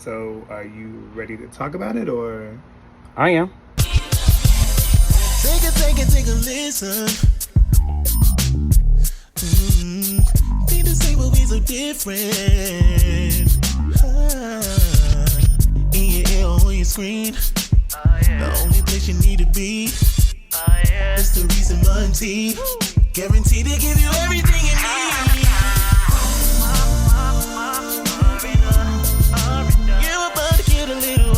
So, are you ready to talk about it, or? I am. Take a listen. Need to say what we so different. In your ear or on your screen. The only place you need to be. It's the Reese and Monty. Guaranteed to give you everything you need. You're about to get a little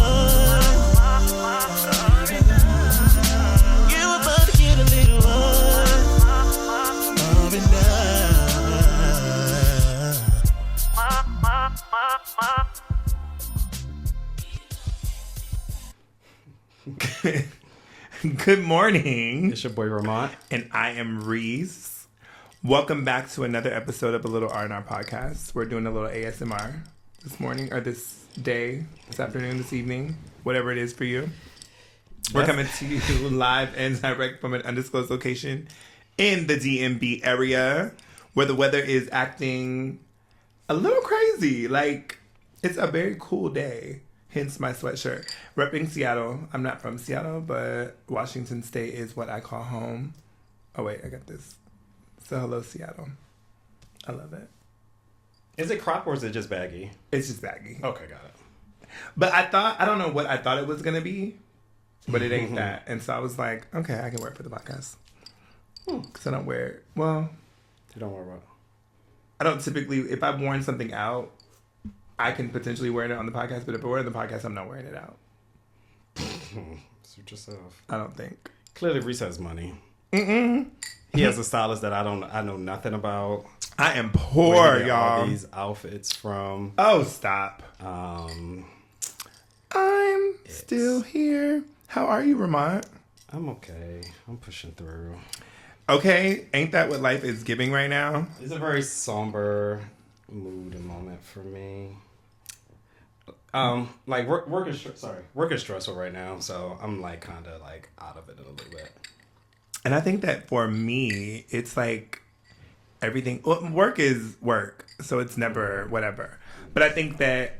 You're about to get a little Good morning. It's your boy Ramont. And I am Reese. Welcome back to another episode of A Little R&R Podcast. We're doing a little ASMR this morning, or this day, this afternoon, this evening, whatever it is for you. We're coming to you live and direct from an undisclosed location in the DMV area, where the weather is acting a little crazy. Like, it's a very cool day. Hence my sweatshirt. Repping Seattle. I'm not from Seattle, but Washington State is what I call home. Oh, wait, I got this. So, hello, Seattle. I love it. Is it crop or is it just baggy? It's just baggy. Okay, got it. But I don't know what I thought it was going to be, but it ain't that. And so I was like, okay, I can wear it for the podcast. Because I don't wear it. Well, You don't worry about it. I don't typically, if I've worn something out, I can potentially wear it on the podcast, but if I wear it on the podcast, I'm not wearing it out. Suit yourself. I don't think. Clearly, Reese has money. Mm-mm. He has a stylist that I know nothing about. I am poor, Where did y'all. all these outfits from. Oh, stop. Um, I'm still here. How are you, Ramont? I'm okay. I'm pushing through. Okay, ain't that what life is giving right now? It's a very somber mood and moment for me. Like work is stressful right now, so I'm like kind of like out of it a little bit. And I think that for me, it's like everything. Well, work is work, so it's never whatever. But I think that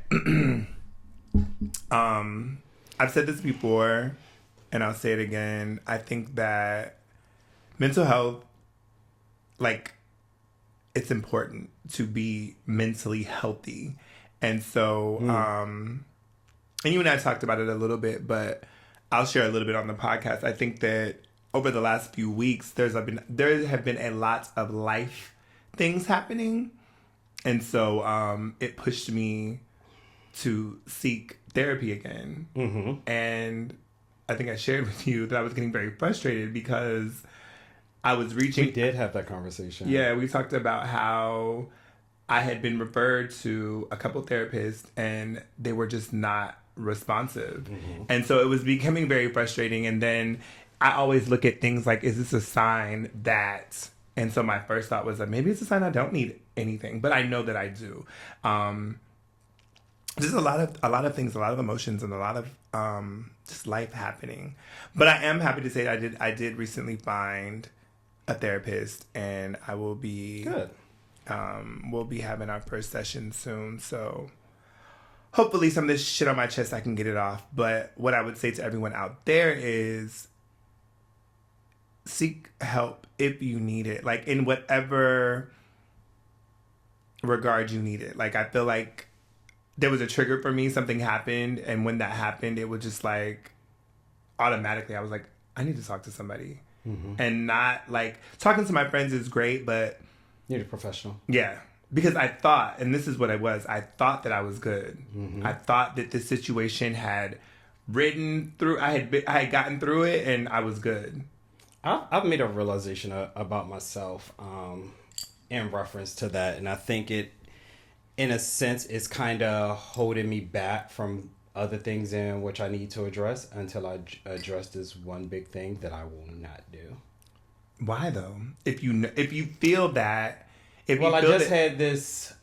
I've said this before, and I'll say it again. I think that mental health, like, it's important to be mentally healthy. And so, and you and I talked about it a little bit, but I'll share a little bit on the podcast. I think that over the last few weeks, there have been a lot of life things happening. And so it pushed me to seek therapy again. Mm-hmm. And I think I shared with you that I was getting very frustrated because I was reaching... We did have that conversation. Yeah, we talked about how I had been referred to a couple therapists and they were just not responsive. Mm-hmm. And so it was becoming very frustrating. And then I always look at things like, is this a sign that... And so my first thought was that maybe it's a sign I don't need anything, but I know that I do. Just a lot of things, a lot of emotions, and a lot of just life happening. But I am happy to say that I did recently find a therapist, and I will be good. We'll be having our first session soon. So hopefully, some of this shit on my chest, I can get it off. But what I would say to everyone out there is, seek help if you need it, like in whatever regard you need it. Like, I feel like there was a trigger for me, something happened, and when that happened, it was just like automatically I was like, I need to talk to somebody. Mm-hmm. And not like talking to my friends is great, but you're a professional. Yeah, because I thought, and this is what I thought that I was good. Mm-hmm. I thought that this situation had ridden through, I had gotten through it, and I was good. I've made a realization about myself in reference to that, and I think it, in a sense, is kind of holding me back from other things in which I need to address until I address this one big thing that I will not do. Why though? If you feel that, I just had this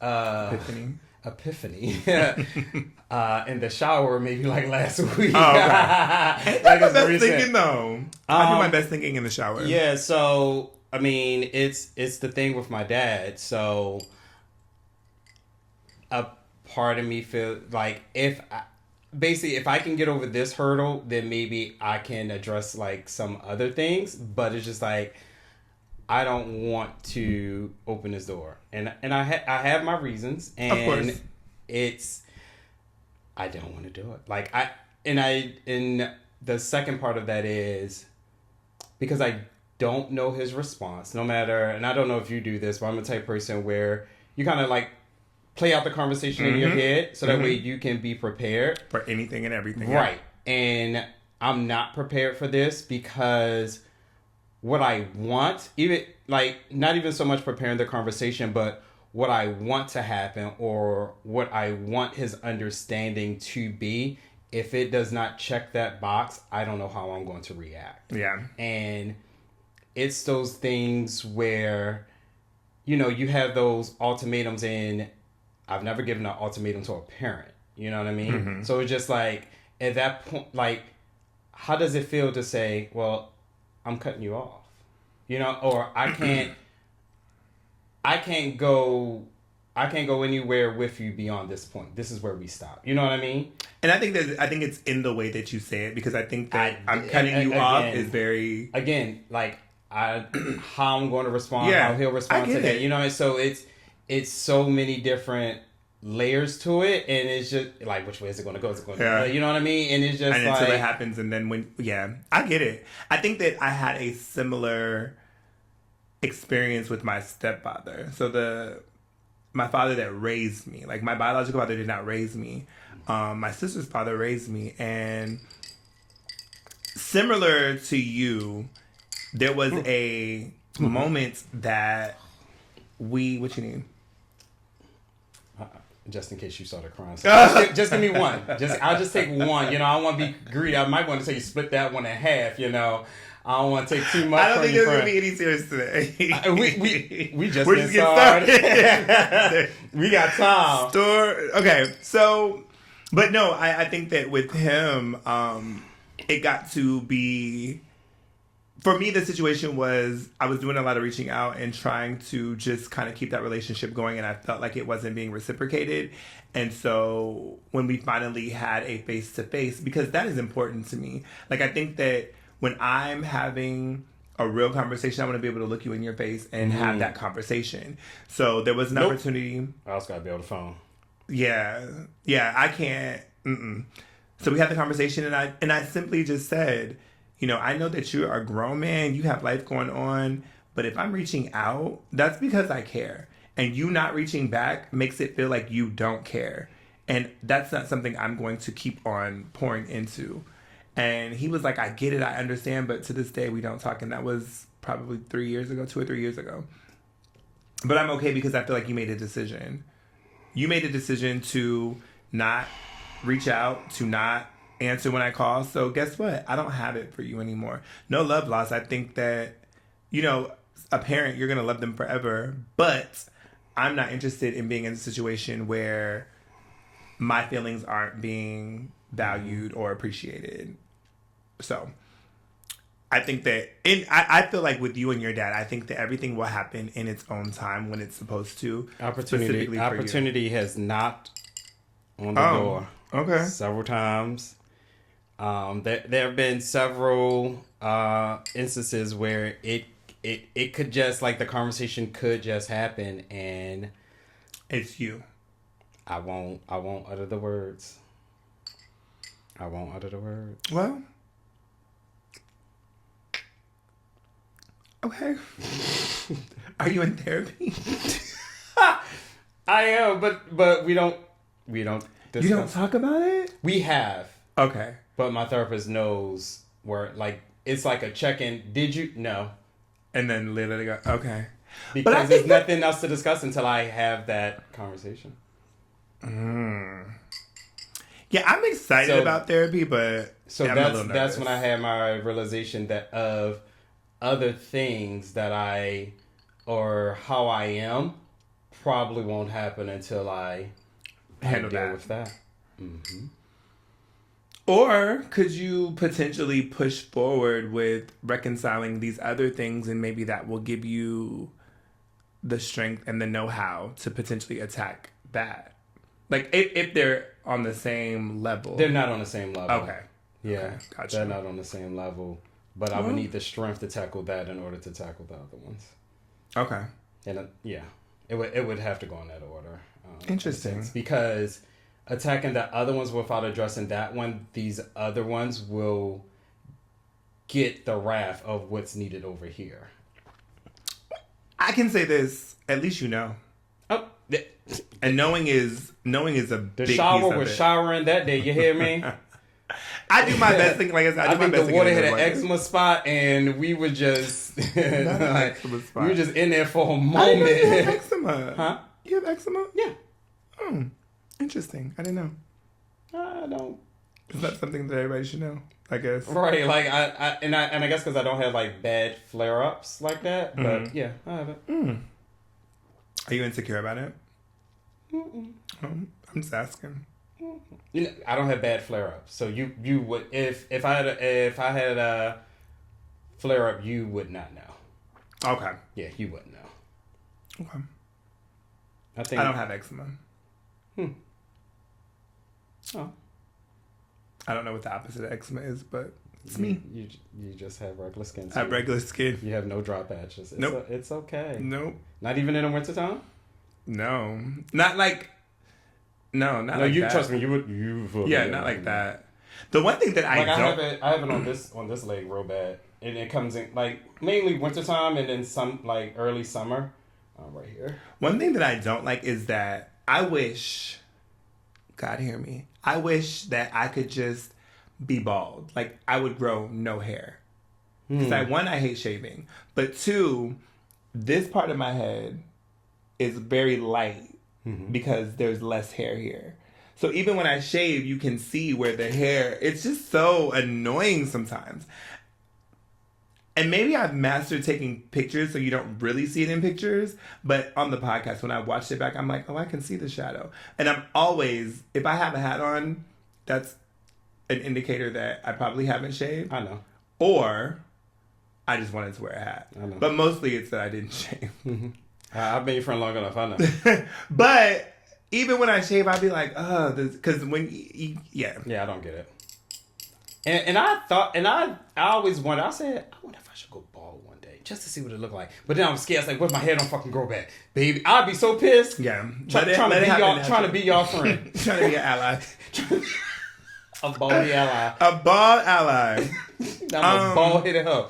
epiphany in the shower maybe like last week. Oh, okay. Ain't that my best thinking though? I do my best thinking in the shower. Yeah, so I mean, it's the thing with my dad. So a part of me feel like if I can get over this hurdle, then maybe I can address like some other things. But it's just like I don't want to open this door, and I have my reasons, and of course. I don't want to do it. Like and the second part of that is because I don't know his response, no matter, and I don't know if you do this, but I'm the type of person where you kind of like play out the conversation in your head so that way you can be prepared for anything and everything. Right. Yeah. And I'm not prepared for this because what I want, even like not even so much preparing the conversation, but what I want to happen or what I want his understanding to be, if it does not check that box, I don't know how I'm going to react. Yeah. And it's those things where, you know, you have those ultimatums, and I've never given an ultimatum to a parent. You know what I mean? Mm-hmm. So it's just like, at that point, like, how does it feel to say, well, I'm cutting you off? You know, or I can't go anywhere with you beyond this point. This is where we stop. You know what I mean? And I think it's in the way that you say it, because I think that I'm cutting you off is very, again, like how I'm going to respond, how he'll respond to that. You know, and so it's so many different layers to it, and it's just like, which way is it going to go? Is it going to, you know what I mean? And it's just and until it happens, and then I get it. I think that I had a similar experience with my stepfather. So my father that raised me, like my biological father did not raise me. My sister's father raised me, and similar to you, there was a moment that what you need? Just in case you started crying. So just give me one. I'll just take one. You know, I don't want to be greedy. I might want to say you split that one in half, you know. I don't want to take too much. I don't think there's going to be any serious today. We're just getting started. We got time. Okay, so, but no, I think that with him, it got to be, for me, the situation was I was doing a lot of reaching out and trying to just kind of keep that relationship going, and I felt like it wasn't being reciprocated. And so when we finally had a face-to-face, because that is important to me, like I think that when I'm having a real conversation, I want to be able to look you in your face and have that conversation. So there was an opportunity. I also got to be on the phone. Yeah, I can't. So we had the conversation, and I simply just said, you know, I know that you're a grown man, you have life going on, but if I'm reaching out, that's because I care. And you not reaching back makes it feel like you don't care. And that's not something I'm going to keep on pouring into. And he was like, I get it, I understand, but to this day we don't talk. And that was probably 2 or 3 years ago. But I'm okay because I feel like you made a decision. You made a decision to not reach out, to not answer when I call. So guess what? I don't have it for you anymore. No love lost. I think that, you know, a parent, you're going to love them forever. But I'm not interested in being in a situation where my feelings aren't being valued or appreciated. So I think that, I feel like with you and your dad, I think that everything will happen in its own time when it's supposed to. Opportunity has knocked on the door. Okay. Several times. There have been several instances where it could just, like, the conversation could just happen, and it's you. I won't utter the words. Well, okay. Are you in therapy? I am, but we don't discuss. You don't talk about it? We have. Okay. But my therapist knows where, like, it's like a check-in. Did you? No. And then literally go, okay. Because there's nothing else to discuss until I have that conversation. Yeah, I'm excited about therapy, but that's when I had my realization that of other things that or how I am probably won't happen until I deal with that. Mm-hmm. Or could you potentially push forward with reconciling these other things, and maybe that will give you the strength and the know-how to potentially attack that? Like, if they're on the same level. They're not on the same level. Okay. Yeah, okay. Gotcha. They're not on the same level. But I would need the strength to tackle that in order to tackle the other ones. Okay. And it would have to go in that order. Interesting. Because attacking the other ones without addressing that one, these other ones will get the wrath of what's needed over here. I can say this. At least you know. Oh, and knowing is a big piece shower of was it. showering that day. You hear me? I do my best thing. Like I said, I do my think best. the water hit an eczema spot, and we were just like, we were just in there for a moment. I didn't know you have eczema. Huh? You have eczema? Yeah. Oh, interesting. I didn't know. I don't. Is that something that everybody should know? I guess. Right. Like I guess because I don't have like bad flare ups like that. But yeah, I have it. Are you insecure about it? I'm just asking. You know, I don't have bad flare ups, so you would if I had a flare up, you would not know. Okay. Yeah, you wouldn't know. Okay. I think I don't have eczema. Oh. I don't know what the opposite of eczema is, but it's me. You just have regular skin. I have regular skin. You have no dry patches. Nope. It's okay. Nope. Not even in the wintertime? No. Not like. No, not like you that. trust me. You. Yeah, not like that. The one thing that I don't. I have it on this leg real bad, and it comes in like mainly wintertime and then some like early summer. Right here. One thing that I don't like is that I wish. God hear me. I wish that I could just be bald. Like I would grow no hair. Because I hate shaving, but two, this part of my head is very light. Because there's less hair here. So even when I shave, you can see where the hair, it's just so annoying sometimes. And maybe I've mastered taking pictures so you don't really see it in pictures. But on the podcast, when I watched it back, I'm like, oh, I can see the shadow. And I'm always, if I have a hat on, that's an indicator that I probably haven't shaved. I know. Or I just wanted to wear a hat. I know. But mostly it's that I didn't shave. I've been your friend long enough. I know. But even when I shave, I'd be like, oh, because when yeah, I don't get it. And I always wonder. I said, I wonder if I should go bald one day just to see what it look like. But then I'm scared. It's like, what if my hair don't fucking grow back, baby? I'd be so pissed. Yeah, trying to be y'all friend, trying to be an ally, a baldy ally, a bald ally. I'm a bald headed hoe.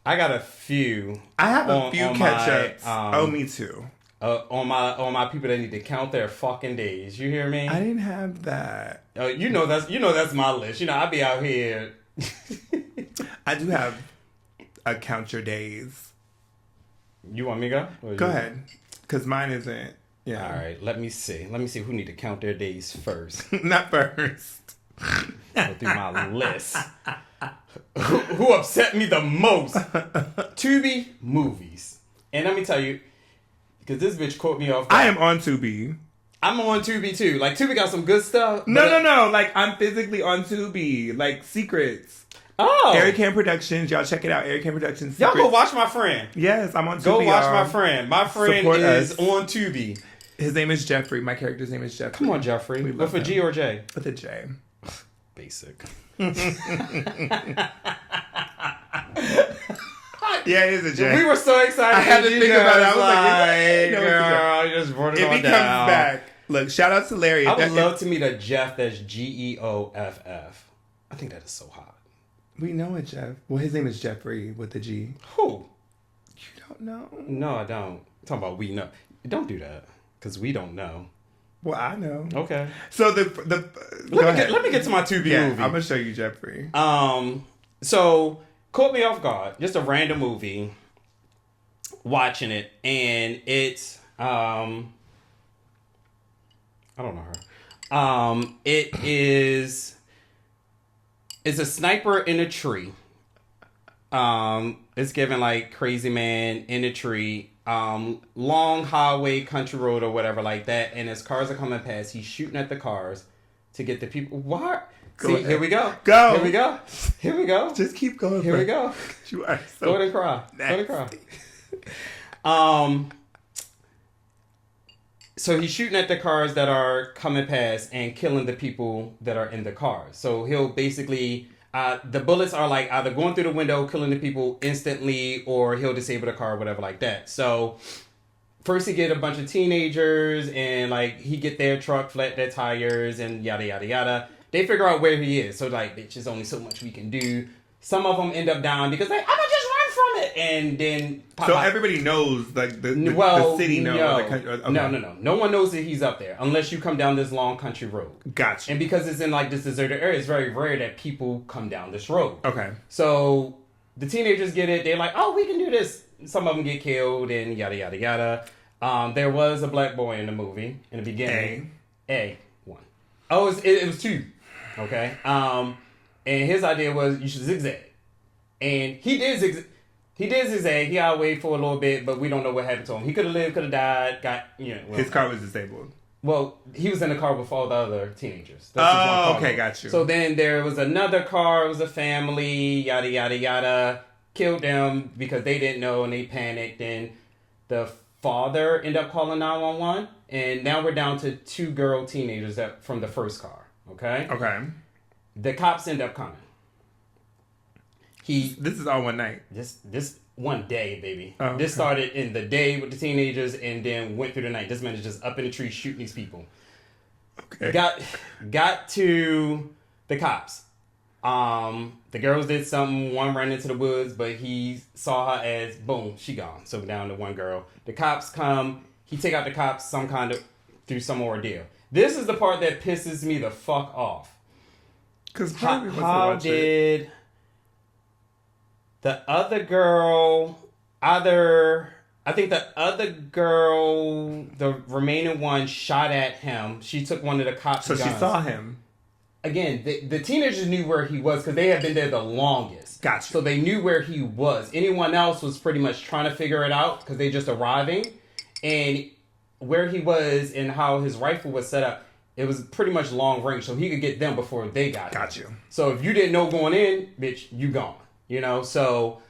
I got a few. I have a few catch-ups. Me too. On my people that need to count their fucking days. You hear me? I didn't have that. You know that's my list. You know, I be out here. I do have a count your days. You want me to go? Go ahead, because mine isn't. Yeah. All right. Let me see who need to count their days first. Not first. Go through my list. Who upset me the most? Tubi movies. And let me tell you, because this bitch caught me off guard. I am on Tubi. I'm on Tubi too. Like Tubi got some good stuff. No. Like I'm physically on Tubi. Like Secrets. Oh. Eric Cam Productions. Y'all check it out. Eric Cam Productions. Secrets. Y'all go watch my friend. Yes, I'm on Tubi. Go watch my friend. My friend Support is us. on Tubi. His name is Jeffrey. My character's name is Jeffrey. Come on, Jeffrey. With a G or J? With a J. Basic. Yeah, it is a J. We were so excited. I had to think about it. I was like, girl, you just brought it if on he down. comes back, look, shout out to Larry. I would love to meet a Jeff that's Geoff. I think that is so hot. We know a Jeff. Well, his name is Jeffrey with a G. Who? You don't know? No, I don't. I'm talking about we know. Don't do that, because we don't know. Well, I know. Okay. So let me get to my Tubi movie. I'm gonna show you Jeffrey. So caught me off guard. Just a random movie. Watching it, and it's I don't know her. It's a sniper in a tree. It's given like Crazy Man in a tree. Long highway, country road, or whatever like that, and as cars are coming past, he's shooting at the cars to get the people. What? See, here we go. Go. Here we go. Just keep going. Here we go. You are so go ahead and cry. Nasty. Go ahead and cry. So he's shooting at the cars that are coming past and killing the people that are in the cars. So he'll basically, the bullets are like either going through the window, killing the people instantly, or he'll disable the car or whatever like that. So first he get a bunch of teenagers and like he get their truck, flat their tires and yada, yada, yada. They figure out where he is. So like, bitch, there's only so much we can do. Some of them end up dying because like, I'm gonna just run from it. And then everybody knows, like the city knows. No, or the country. Okay. No. No one knows that he's up there unless you come down this long country road. Gotcha. And because it's in like this deserted area, it's very rare that people come down this road. Okay. So the teenagers get it. They're like, oh, we can do this. Some of them get killed and yada, yada, yada. There was a black boy in the movie in the beginning. A one. Oh, it was two. Okay. And his idea was you should zigzag. And he did zigzag. He got away for a little bit, but we don't know what happened to him. He could have lived, could have died, his car was disabled. Well, he was in the car with all the other teenagers. Okay, got you. So then there was another car, it was a family, yada, yada, yada. Killed them because they didn't know and they panicked. And the father ended up calling 911. And now we're down to 2 girl teenagers from the first car. Okay? Okay. The cops end up coming. This is all one night. This one day, baby. Oh, okay. This started in the day with the teenagers and then went through the night. This man is just up in the tree shooting these people. Okay. Got to the cops. The girls did something. One ran into the woods, but he saw her as boom, she gone. So down to one girl. The cops come. He take out the cops through some ordeal. This is the part that pisses me the fuck off. Because how did the other girl, I think the other girl, the remaining one shot at him. She took one of the cops' guns. She saw him. Again, the teenagers knew where he was because they had been there the longest. Gotcha. So they knew where he was. Anyone else was pretty much trying to figure it out because they just arriving. And where he was and how his rifle was set up, it was pretty much long range. So he could get them before they got him. Got you. So if you didn't know going in, bitch, you gone. So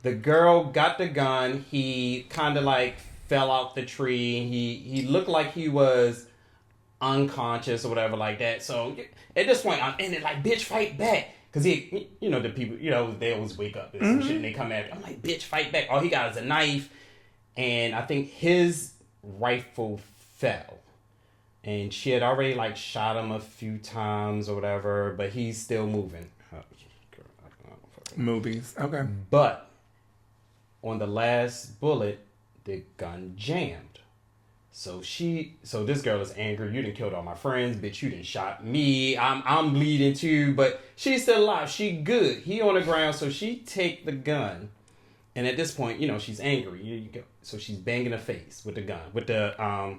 the girl got the gun. He kind of like fell out the tree. He looked like he was unconscious or whatever like that. So at this point, I'm in it like, bitch, fight back. Because the people, they always wake up and some shit and they come at me. I'm like, bitch, fight back. All he got is a knife. And I think his rifle fell. And she had already like shot him a few times or whatever, but he's still moving. Movies. Okay. But on the last bullet, the gun jammed. So this girl is angry. You done killed all my friends, bitch. You done shot me. I'm bleeding too, but she's still alive. She good. He on the ground, so she take the gun. And at this point, she's angry. So she's banging her face with the gun, with the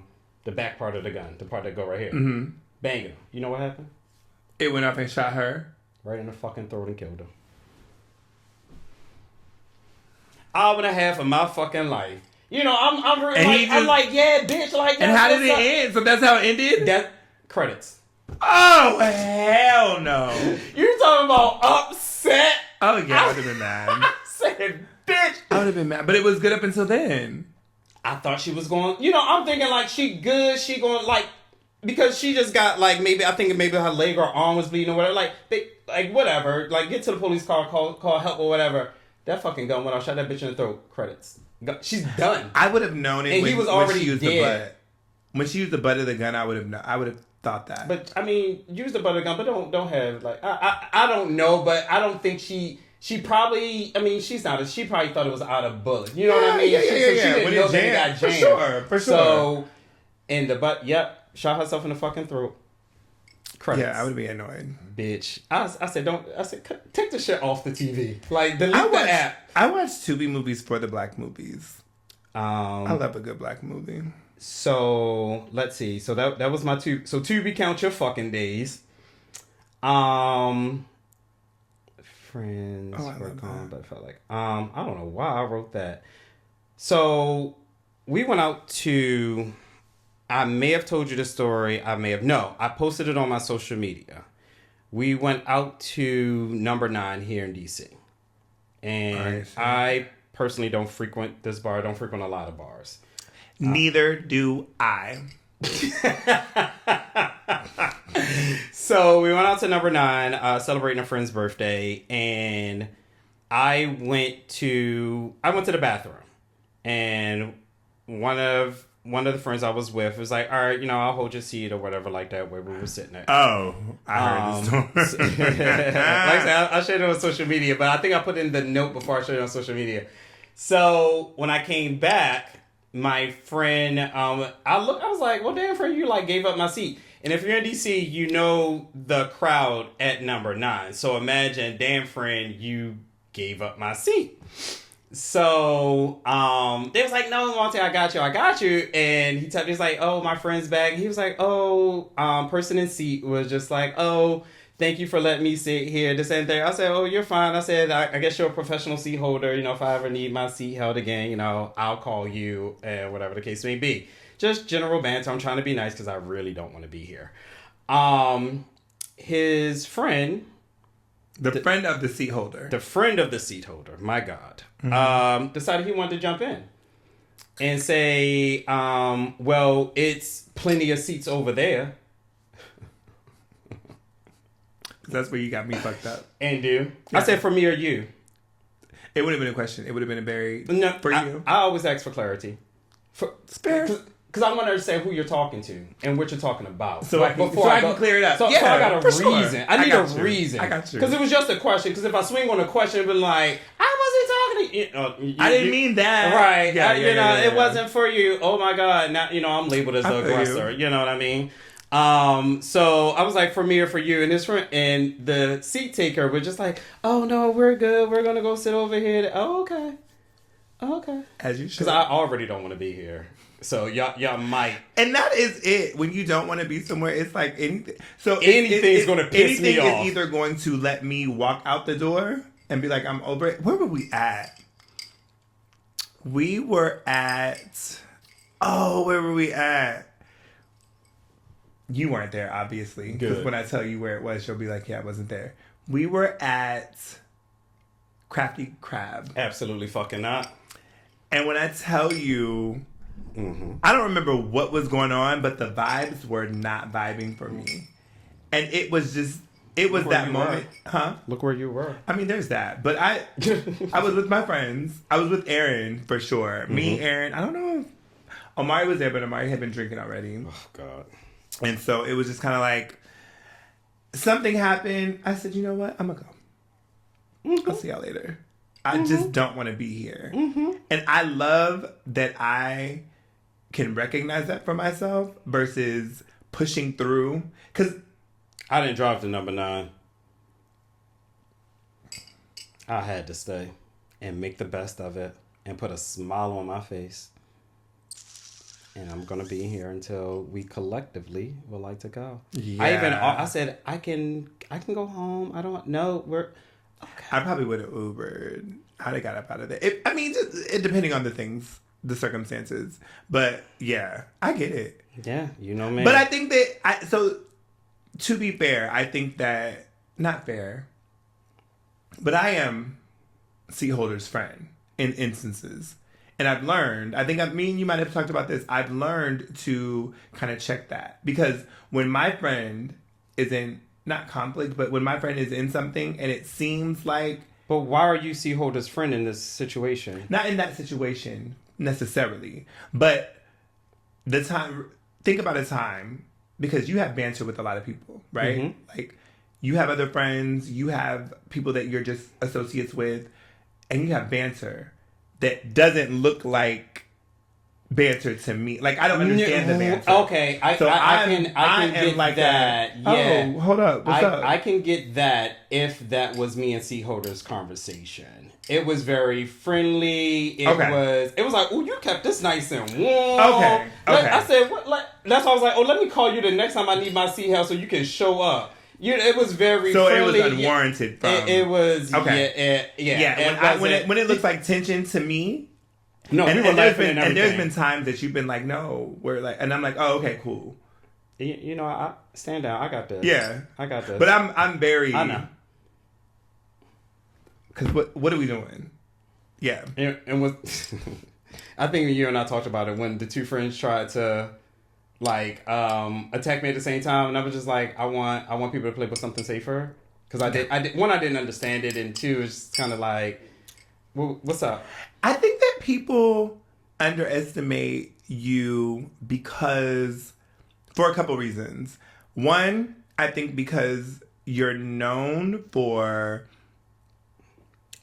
back part of the gun, the part that go right here. Mm-hmm. Banging her. You know what happened? It went up and shot her? Right in the fucking throat and killed her. Hour and a half of my fucking life. I'm like, yeah, bitch, like that. And how did it end? So that's how it ended? That credits. Oh, hell no. You talking about upset? Oh, yeah, I would have been mad. I said, bitch. I would have been mad. But it was good up until then. I thought she was going, I'm thinking like she good, she going like, because she just got like, maybe her leg or arm was bleeding or whatever. Like whatever. Like get to the police car, call help or whatever. That fucking gun went off, shot that bitch in the throat. Credits. She's done. I would have known it. And he was already when she used dead. The butt. When she used the butt of the gun, I would have thought that. But I mean, use the butt of the gun, but don't have like I don't know, but I don't think she probably. I mean, she probably thought it was out of bullet. You know what I mean? Yeah. She didn't know that it got jammed. For sure. So in the butt, yep, shot herself in the fucking throat. Credits. Yeah, I would be annoyed. Bitch. I said, take the shit off the TV. Like, delete the app. I watch Tubi movies for the black movies. I love a good black movie. So, let's see. So, that was my Tubi. So, Tubi, count your fucking days. Friends. Oh, I love that. But I felt like, I don't know why I wrote that. So, we went out to... I may have told you the story. I posted it on my social media. We went out to number 9 here in DC. And I personally don't frequent this bar. I don't frequent a lot of bars. Neither do I. So we went out to number 9, celebrating a friend's birthday, and I went to the bathroom, and one of the friends I was with was like, all right, I'll hold your seat or whatever like that where we were sitting at. Oh, I heard the story. Like I said, I shared it on social media, but I think I put in the note before I shared it on social media. So when I came back, my friend, I was like, well, damn, friend, you like gave up my seat. And if you're in DC, you know the crowd at number 9. So imagine, damn, friend, you gave up my seat. So they was like, no, Monte, I got you. And he was like, oh, my friend's back. He was like, oh, person in seat was just like, oh, thank you for letting me sit here, this and that. I said, oh, you're fine. I said, I guess you're a professional seat holder. If I ever need my seat held again, I'll call you, and whatever the case may be. Just general banter. I'm trying to be nice because I really don't want to be here. His friend... The friend of the seat holder. The friend of the seat holder, my God, decided he wanted to jump in and say, well, it's plenty of seats over there. That's where you got me fucked up. And do. Yeah. I said, for me or you? It would have been a question. It would have been a very... No, for you. I always ask for clarity. Fair. Because I want to understand who you're talking to and what you're talking about. So I can clear it up. So I got a reason. Sure. I need a reason. I got you. Because it was just a question. Because if I swing on a question, it'd be like, I wasn't talking to you. I didn't mean that. Right. Yeah, it wasn't for you. Oh my God. Now, I'm labeled as the aggressor. You know what I mean? So I was like, for me or for you, and his friend and the seat taker was just like, oh no, we're good. We're going to go sit over here. Oh, okay. As you should. Because I already don't want to be here. So y'all might. And that is it. When you don't want to be somewhere, it's like anything. So anything's going to piss me off. Anything is either going to let me walk out the door and be like, I'm over it. Where were we at? We were at... Oh, where were we at? You weren't there, obviously. Because when I tell you where it was, you'll be like, yeah, I wasn't there. We were at Crafty Crab. Absolutely fucking not. And when I tell you... I don't remember what was going on, but the vibes were not vibing for me. And it was that moment. Huh? Look where you were. I mean, there's that. But I was with my friends. I was with Aaron, for sure. Me, Aaron. I don't know if Omari was there, but Omari had been drinking already. Oh, God. And so it was just kind of like, something happened. I said, you know what? I'm going to go. I'll see y'all later. I just don't want to be here. And I love that I can recognize that for myself versus pushing through. Because I didn't drive to number 9. I had to stay and make the best of it and put a smile on my face. And I'm going to be here until we collectively would like to go. Yeah. I said, I can go home. I don't know. We're... Okay. I probably would have Ubered. I'd have got up out of there. Just depending on the circumstances. But yeah, I get it. Yeah, you know me. But I think that, so to be fair, I think that, not fair, but I am seat holder's friend in instances. And I've learned, I think me and you might have talked about this, I've learned to kind of check that. Because when my friend is in, not conflict, but when my friend is in something and it seems like... But why are you seat holder's friend in this situation? Not in that situation necessarily, but think about a time, because you have banter with a lot of people, right? Like, you have other friends, you have people that you're just associates with, and you have banter that doesn't look like banter to me. Like, I don't understand the banter. Okay, I can get like that. Yeah. Oh, hold up. What's up? I can get that if that was me and seat holder's conversation. It was very friendly. It was like, oh, you kept this nice and warm. Okay. I said, what? Like, that's why I was like, oh, let me call you the next time I need my seat held so you can show up. It was very friendly. It was unwarranted. It was okay. Yeah. When it looks like tension to me. No, and there's been times that you've been like, no, we're like, and I'm like, oh, okay, cool. I stand down. I got this. Yeah, I got this. But I'm very. I know. Because what are we doing? Yeah, and what I think you and I talked about it when the two friends tried to attack me at the same time, and I was just like, I want people to play with something safer, because I didn't understand it, and two, it's kind of like, well, what's up? I think that people underestimate you because, for a couple reasons. One, I think because you're known for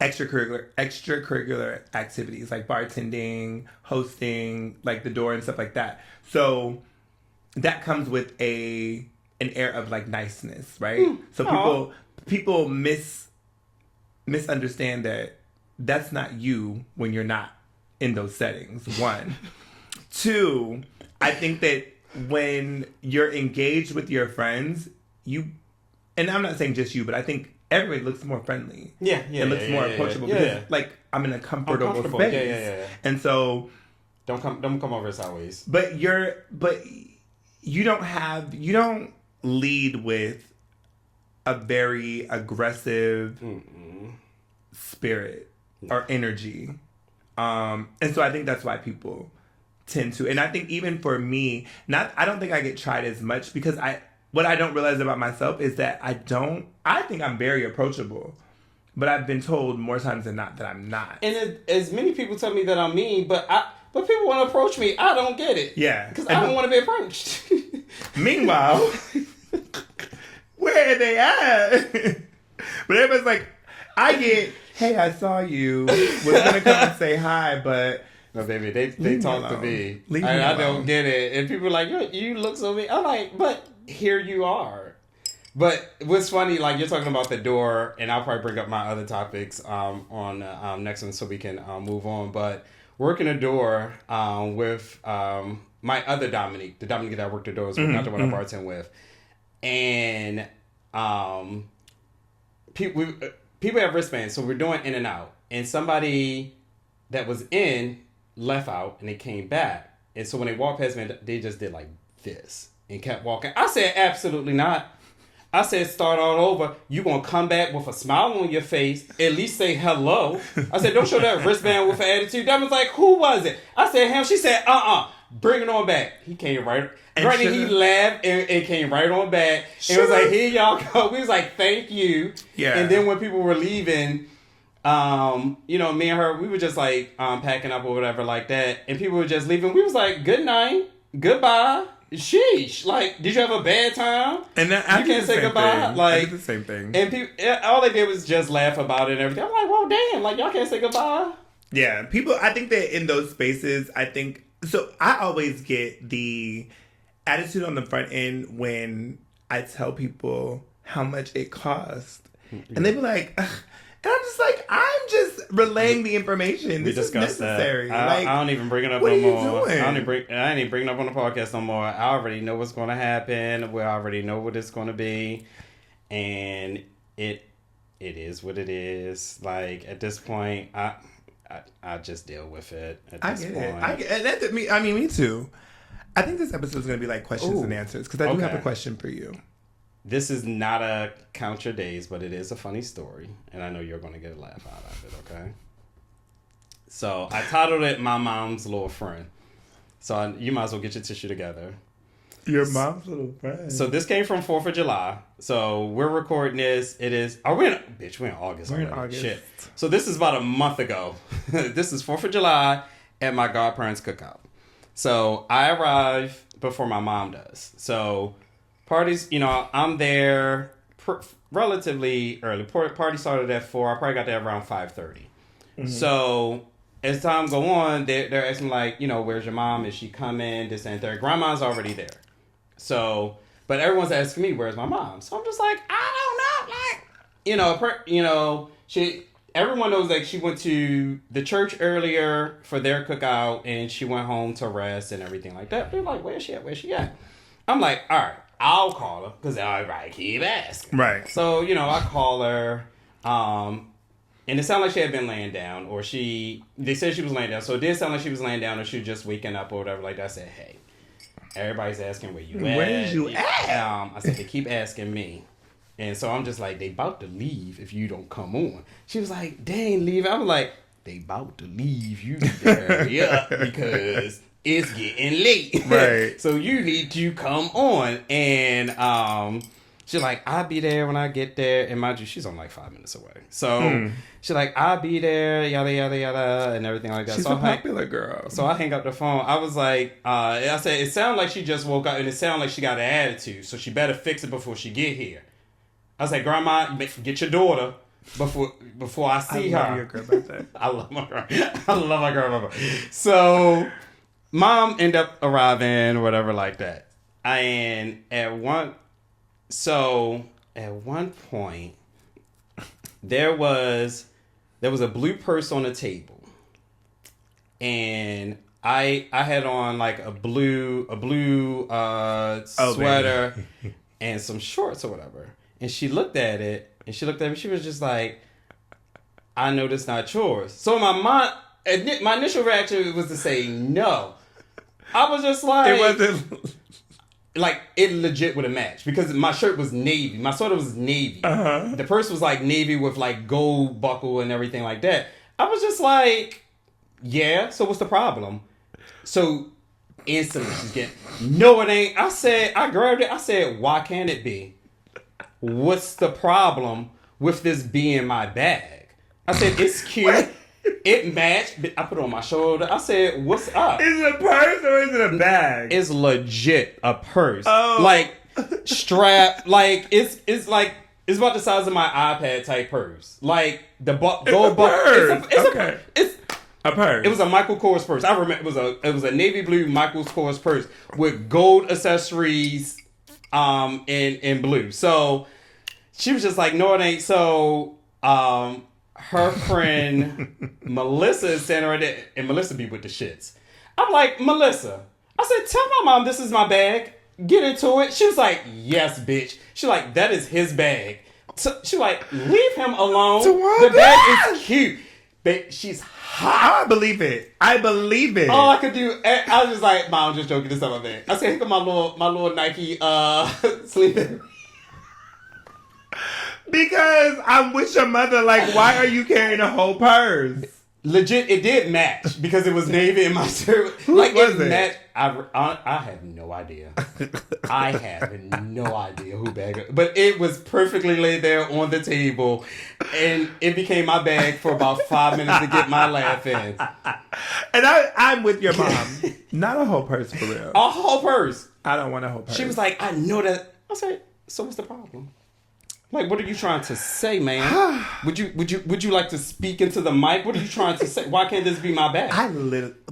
extracurricular activities like bartending, hosting, like the door and stuff like that. So that comes with an air of like niceness, right? So people misunderstand that that's not you when you're not in those settings. One. Two, I think that when you're engaged with your friends, and I'm not saying just you, but I think everybody looks more friendly. It looks more approachable because, like, I'm in a comfortable space. Yeah. And so, don't come over sideways. But you don't lead with a very aggressive spirit or energy. And so I think that's why people tend to, and I think even for me, I don't think I get tried as much because what I don't realize about myself is that I think I'm very approachable, but I've been told more times than not that I'm not. And as many people tell me that I'm mean, but people want to approach me, I don't get it. Yeah. Because I don't want to be approached. Meanwhile, where are they at? But everybody's like, hey, I saw you, was going to come and say hi, but... No, baby, they talk to me. I don't get it. And people are like, you look so mean. I'm like, but here you are. But what's funny, like, you're talking about the door, and I'll probably bring up my other topics on next one so we can move on. But working a door with my other Dominique, the Dominique that I worked the doors with, not the one I bartend with. And people have wristbands, so we're doing in and out. And somebody that was in left out, and they came back. And so when they walked past me, they just did like this and kept walking. I said, absolutely not. I said, start all over. You gonna come back with a smile on your face, at least say hello. I said, don't show that wristband with an attitude. That was like, who was it? I said, him. She said, bring it on back. He came right, and he laughed and came right on back. And it was like, here y'all go. We was like, thank you. Yeah. And then when people were leaving, me and her, we were just like packing up or whatever like that, and people were just leaving. We was like, good night, goodbye, sheesh. Like, did you have a bad time? And then you can't say goodbye. Thing. Like, I did the same thing. And people, all they did was just laugh about it and everything. I'm like, well, damn, like y'all can't say goodbye. Yeah, people. I think that in those spaces, I always get the attitude on the front end when I tell people how much it costs, and they be like. Ugh. And I'm just like, I'm just relaying the information. This is necessary. I don't even bring it up no more. I ain't even bringing it up on the podcast no more. I already know what's going to happen. We already know what it's going to be. And it is what it is. Like, at this point, I just deal with it at this point. I get it. Me too. I think this episode is going to be like questions and answers, because I do have a question for you. This is not a count your days, but it is a funny story. And I know you're going to get a laugh out of it, okay? So I titled it My Mom's Little Friend. So you might as well get your tissue together. Your mom's little friend. So this came from 4th of July. So we're recording this. We're in August. We're already. in August. Shit. So this is about a month ago. This is 4th of July at my godparents' cookout. So I arrive before my mom does. So... parties, I'm there relatively early. Party started at 4. I probably got there around 5:30. Mm-hmm. So as time go on, they're asking like, where's your mom? Is she coming? This and that. Grandma's already there. So, but everyone's asking me, where's my mom? So I'm just like, I don't know. Like, everyone knows like she went to the church earlier for their cookout, and she went home to rest and everything like that. They're like, where's she at? Where's she at? I'm like, all right. I'll call her, because I keep asking. Right. So, I call her, and it sounded like she had been laying down, or they said she was laying down, so it did sound like she was laying down, or she was just waking up, or whatever like that. I said, hey, everybody's asking where you at. Where's you at? I said, they keep asking me. And so I'm just like, they about to leave if you don't come on. She was like, dang, leave. I was like, they about to leave. You need to hurry up, because it's getting late. Right. So you need to come on. And she's like, I'll be there when I get there. And mind you, she's on like 5 minutes away. So she's like, I'll be there, yada, yada, yada, and everything like that. She's so a popular girl. So I hang up the phone. I was like, I said, it sounded like she just woke up and it sounded like she got an attitude. So she better fix it before she get here. I was like, Grandma, get your daughter before I see her. I love your grandmother. I love my grandmother. I love my grandmother. So Mom ended up arriving or whatever like that. And at one point, there was a blue purse on the table, and I had on like a blue sweater and some shorts or whatever. And she looked at it, and she looked at me. She was just like, "I know this not yours." So my initial reaction was to say no. I was just like, it wasn't. Like, it legit would have matched because my shirt was navy. My sweater was navy. Uh-huh. The purse was like navy with like gold buckle and everything like that. I was just like, yeah, so what's the problem? So instantly she's getting, no, it ain't. I grabbed it. I said, why can't it be? What's the problem with this being my bag? I said, it's cute. It matched. I put it on my shoulder. I said, what's up? Is it a purse or is it a bag? It's legit a purse. Oh. Like, strap. Like, it's about the size of my iPad type purse. Like, the gold buckle. It's a purse. It was a Michael Kors purse. I remember it was a navy blue Michael Kors purse with gold accessories in blue. So she was just like, no, it ain't. So her friend Melissa is standing right there, and Melissa be with the shits. I'm like, Melissa, I said, tell my mom this is my bag. Get into it. She was like, yes, bitch. She like, that is his bag. So she like, leave him alone. The bag is cute. But she's hot. I believe it. All I could do, I was just like, Mom, I'm just joking. This is my bag. I said, here come my little Nike sleeping. Because I'm with your mother. Like, why are you carrying a whole purse? Legit, it did match because it was navy in my shirt. Who like was it it? matched. I have no idea. I have no idea who bagged it, but it was perfectly laid there on the table, and it became my bag for about 5 minutes to get my laugh in. And I'm with your mom. Not a whole purse for real. A whole purse. I don't want a whole purse. She was like, I know that. I said, so what's the problem? Like, what are you trying to say, man? Would you like to speak into the mic? What are you trying to say? Why can't this be my bag?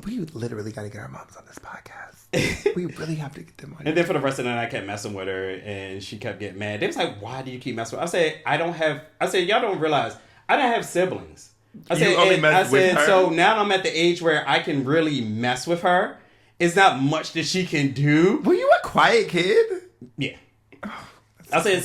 We literally got to get our moms on this podcast. We really have to get them on. And then for the rest of the night, I kept messing with her, and she kept getting mad. They was like, why do you keep messing with her? I said, y'all don't realize, I don't have siblings. I said, so now I'm at the age where I can really mess with her. It's not much that she can do. Were you a quiet kid? Yeah. I said,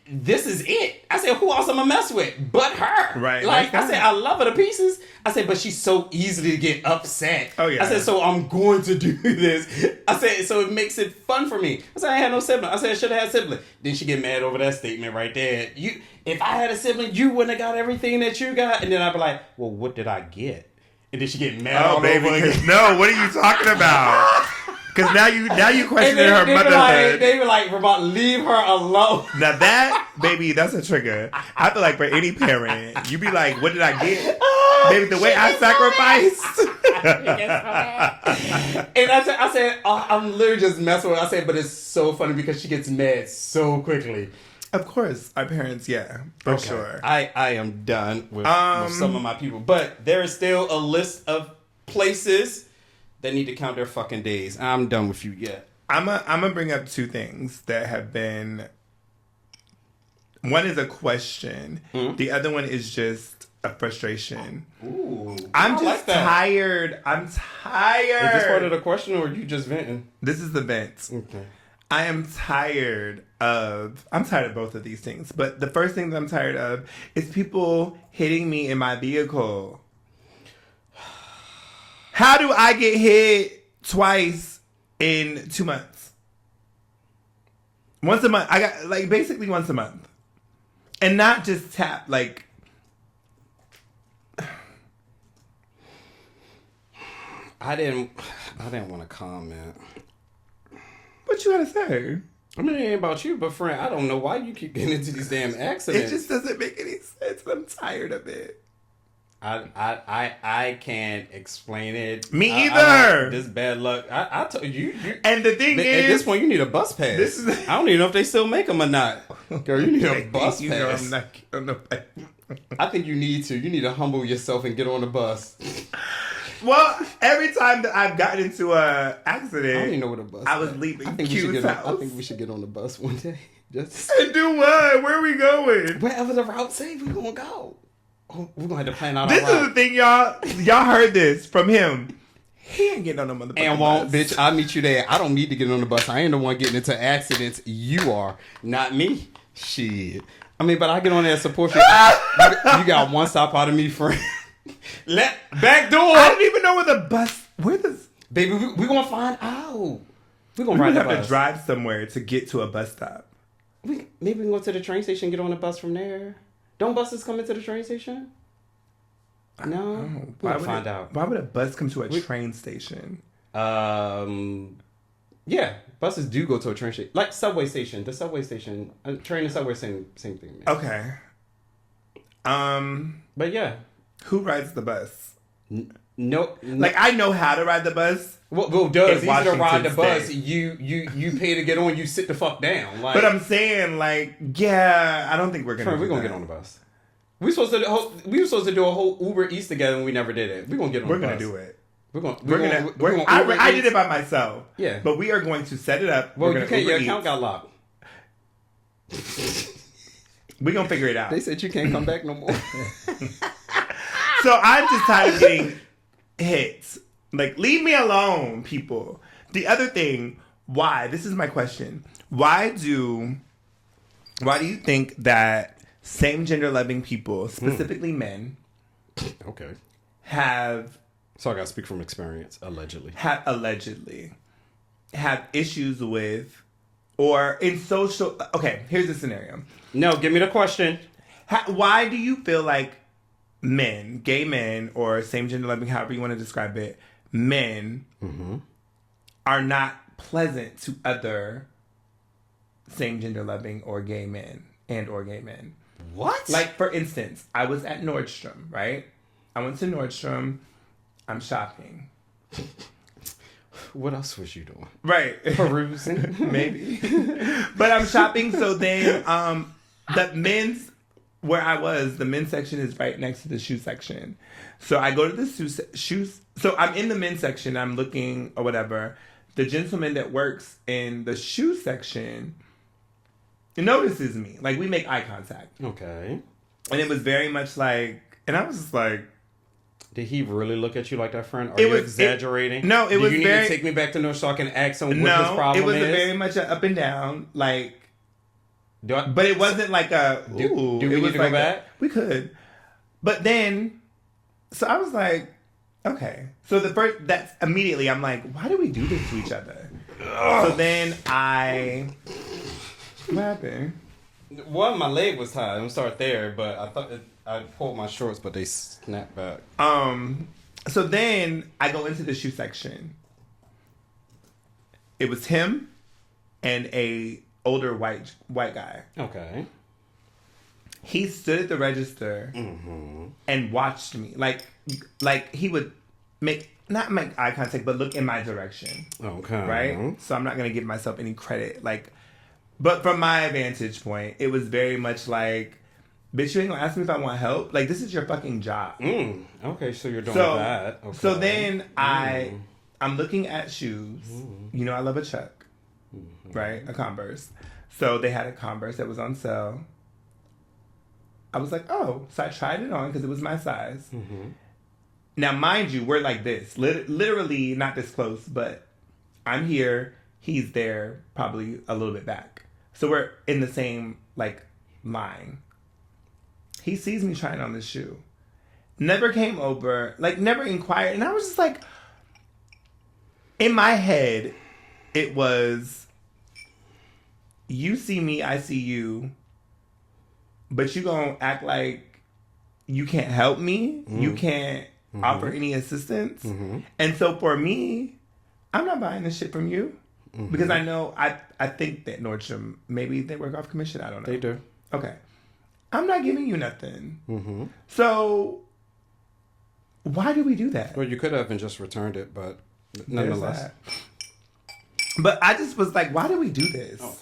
this is it. I said, who else I'm going to mess with but her? Right. Like, I said, I love her to pieces. I said, but she's so easy to get upset. Oh, yeah. I said, so I'm going to do this. I said, so it makes it fun for me. I said, I had no sibling. I said, I should have had a sibling. Then she get mad over that statement right there. If I had a sibling, you wouldn't have got everything that you got. And then I'd be like, well, what did I get? And then she get mad all over again. No, what are you talking about? Because now you questioning her motherhood. They were like, Ramont, leave her alone. Now that, baby, that's a trigger. I feel like for any parent, you be like, what did I get? Baby, the way I sacrificed. And I said, oh, I'm literally just messing with her. I said, but it's so funny because she gets mad so quickly. Of course, our parents, yeah, for sure. I am done with some of my people. But there is still a list of places that need to count their fucking days. I'm done with you yet. I'm gonna bring up two things that have been. One is a question. Mm-hmm. The other one is just a frustration. Ooh, I'm just tired. I'm tired. Is this part of the question or are you just venting? This is the vent. Okay. I am tired of both of these things. But the first thing that I'm tired of is people hitting me in my vehicle. How do I get hit twice in 2 months? Once a month. I got basically once a month. And not just tap, I didn't want to comment. What you gotta say? I mean, it ain't about you, but friend, I don't know why you keep getting into these damn accidents. It just doesn't make any sense. I'm tired of it. I can't explain it. Me either. This bad luck. I told you. And the thing is, at this point, you need a bus pass. I don't even know if they still make them or not. Girl, you need a bus you pass. know I'm not on the bus. I think you need to. You need to humble yourself and get on the bus. Well, every time that I've gotten into a accident, I don't even know what a bus. I was leaving I think Q's house. I think we should get on the bus one day. Just and do what? Where are we going? Wherever the route say we gonna go. We're gonna have to plan out. This our route. is the thing, y'all. Y'all heard this from him. He ain't getting on no motherfucking And won't, bus. bitch. I'll meet you there. I don't need to get on the bus. I ain't the one getting into accidents. You are, not me. Shit. I mean, but I get on there and support you. You got one stop out of me, friend. Back door. I don't even know where the bus. Where the Baby, we gonna find out. We gonna we ride the have bus. to drive somewhere to get to a bus stop. Maybe we can go to the train station and get on the bus from there. Don't buses come into the train station? No. We're gonna find out. Why would a bus come to a train station? Yeah, buses do go to a train station, like subway station. The subway station, train and subway, same thing. Man. Okay. But yeah, who rides the bus? No, like I know how to ride the bus. Well, does easy to ride the bus? State. You pay to get on. You sit the fuck down. Like, but I'm saying, like, yeah, I don't think we're gonna. We're gonna get on the bus. We were supposed to do a whole Uber Eats together, and we never did it. We're gonna get on. We're the gonna bus. do it. We're gonna I did it by myself. Yeah, but we are going to set it up. Well, you can't. Your account got locked. We're gonna figure it out. They said you can't come back no more. So I'm just tired of getting hits. Like, leave me alone, people. The other thing, why? This is my question. Why do you think that same gender loving people, specifically men, okay, have so I gotta speak from experience, allegedly have issues with, or in social, okay, here's the scenario. No, give me the question. Why do you feel like men, gay men, or same gender loving, however you want to describe it, men are not pleasant to other same gender loving or gay men or gay men? What? Like, for instance, I was at Nordstrom, right? I went to Nordstrom. I'm shopping. What else was you doing? Right. Perusing? Maybe. But I'm shopping, so then the men's, where I was, the men's section is right next to the shoe section. So I go to the shoes. So I'm in the men's section. I'm looking or whatever. The gentleman that works in the shoe section notices me. Like, we make eye contact. Okay. And it was very much like, and I was just like, did he really look at you like that, friend? Are you exaggerating? No, it was you very... need to take me back to North so I can ask him what his problem is? No, it was very much an up and down, like... but it wasn't like a... Do we need to go back? We could. But then... So I was like, okay. So that's immediately, I'm like, why do we do this to each other? So then what happened? Well, my leg was tied. I'm going to start there, but I thought I pulled my shorts, but they snapped back. So then I go into the shoe section. It was him and a older white guy. Okay. He stood at the register and watched me. Like he would not make eye contact, but look in my direction. Okay. Right? So I'm not going to give myself any credit. But from my vantage point, it was very much like, bitch, you ain't gonna ask me if I want help? Like, this is your fucking job. Okay, so you're doing that. Okay. So then I'm looking at shoes. You know I love a Chuck. Right? A Converse. So they had a Converse that was on sale. I was like, oh. So I tried it on because it was my size. Now, mind you, we're like this. Literally not this close, but I'm here. He's there, probably a little bit back. So we're in the same, line. He sees me trying on this shoe. Never came over, never inquired. And I was just like, in my head, it was, you see me, I see you, but you gonna act like you can't help me? You can't offer any assistance. And so for me, I'm not buying this shit from you because I know I think that Nordstrom, maybe they work off commission. I don't know. They do. Okay. I'm not giving you nothing. So why do we do that? Well, you could have and just returned it, but nonetheless. But I just was like, why do we do this? Okay.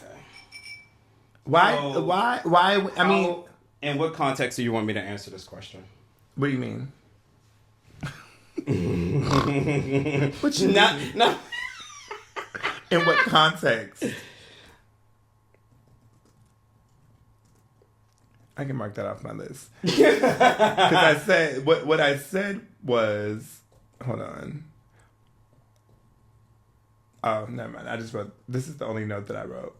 Why? So, why? I mean, in what context do you want me to answer this question? what do you mean? What you mean? No. In what context? I can mark that off my list. Because I said what I said was, hold on. Oh, never mind. I just wrote. This is the only note that I wrote.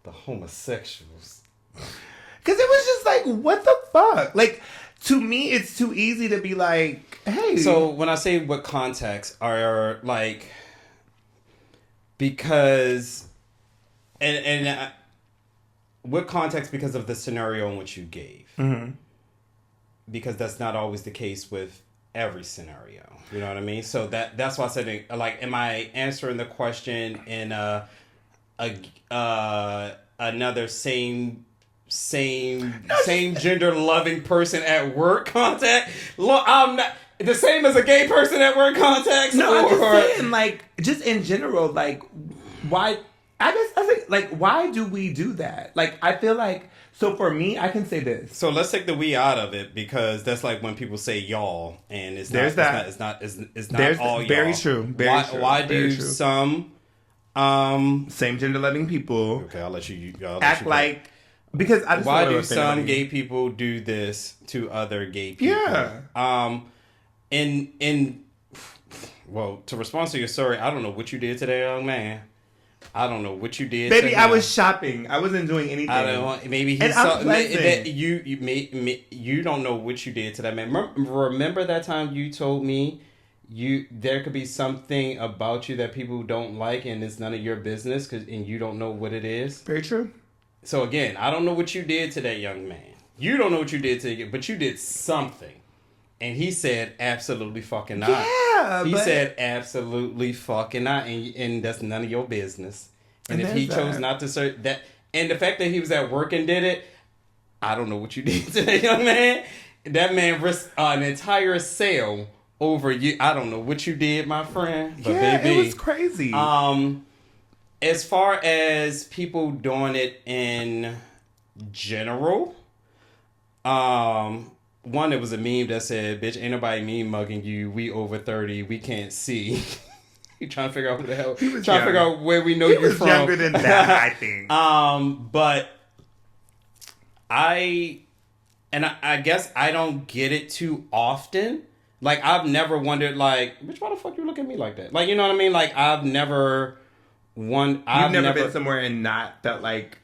The homosexuals. Because it was just like, what the fuck? Like, to me, it's too easy to be like, hey. So when I say what context are like, because, and what context because of the scenario in which you gave. Because that's not always the case with every scenario. You know what I mean? So that's why I said, like, am I answering the question in another same gender loving person at work contact? Look, I'm not the same as a gay person at work context. No, I'm just saying, like, just in general, like, why? I think, like, why do we do that? Like, I feel like, so for me, I can say this. So let's take the we out of it because that's like when people say y'all, and it's There's not. that. It's not all y'all. Very true. Very true. Why very do true. some same gender loving people okay, I'll let you act like, because I just why don't know do if some anybody- gay people do this to other gay people? Yeah. Well, to respond to your story, I don't know what you did today, young man. I don't know what you did. Baby, to I him. was shopping. I wasn't doing anything. I don't want. Maybe he And saw I'm that pleasant. you don't know what you did to that man. Remember that time you told me there could be something about you that people don't like and it's none of your business and you don't know what it is. Very true. So again, I don't know what you did to that young man. You don't know what you did to him, but you did something. And he said, absolutely fucking not. Yeah, He said, absolutely fucking not. And that's none of your business. And if he chose not to serve that, and the fact that he was at work and did it, I don't know what you did to that young man. That man risked an entire sale over you. I don't know what you did, my friend. But yeah, baby, it was crazy. As far as people doing it in general, one, it was a meme that said, bitch, ain't nobody mean mugging you. We over 30. We can't see. You trying to figure out who the hell. Trying to figure out where we know you're from. Younger than that, I think. But I guess I don't get it too often. Like, I've never wondered, like, bitch, why the fuck you look at me like that? Like, you know what I mean? Like, I've never You've never been somewhere and not felt like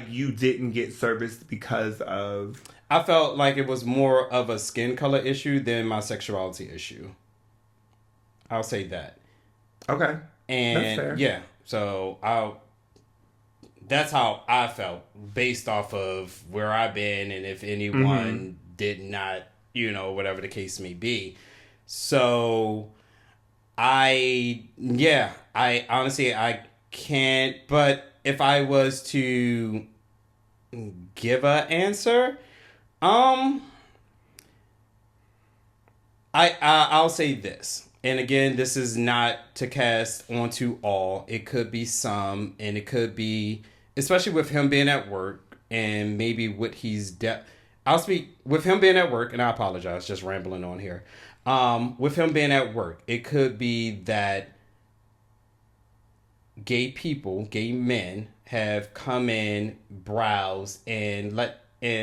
you didn't get serviced because of... I felt like it was more of a skin color issue than my sexuality issue. I'll say that. Okay. And that's fair. Yeah, so that's how I felt based off of where I've been and if anyone did not, whatever the case may be. So I honestly, I can't, but if I was to give an answer, I'll say this. And again, this is not to cast onto all. It could be some, and it could be, especially with him being at work and maybe what he's I'll speak with him being at work, and I apologize, just rambling on here. With him being at work, it could be that gay men have come in, browsed, and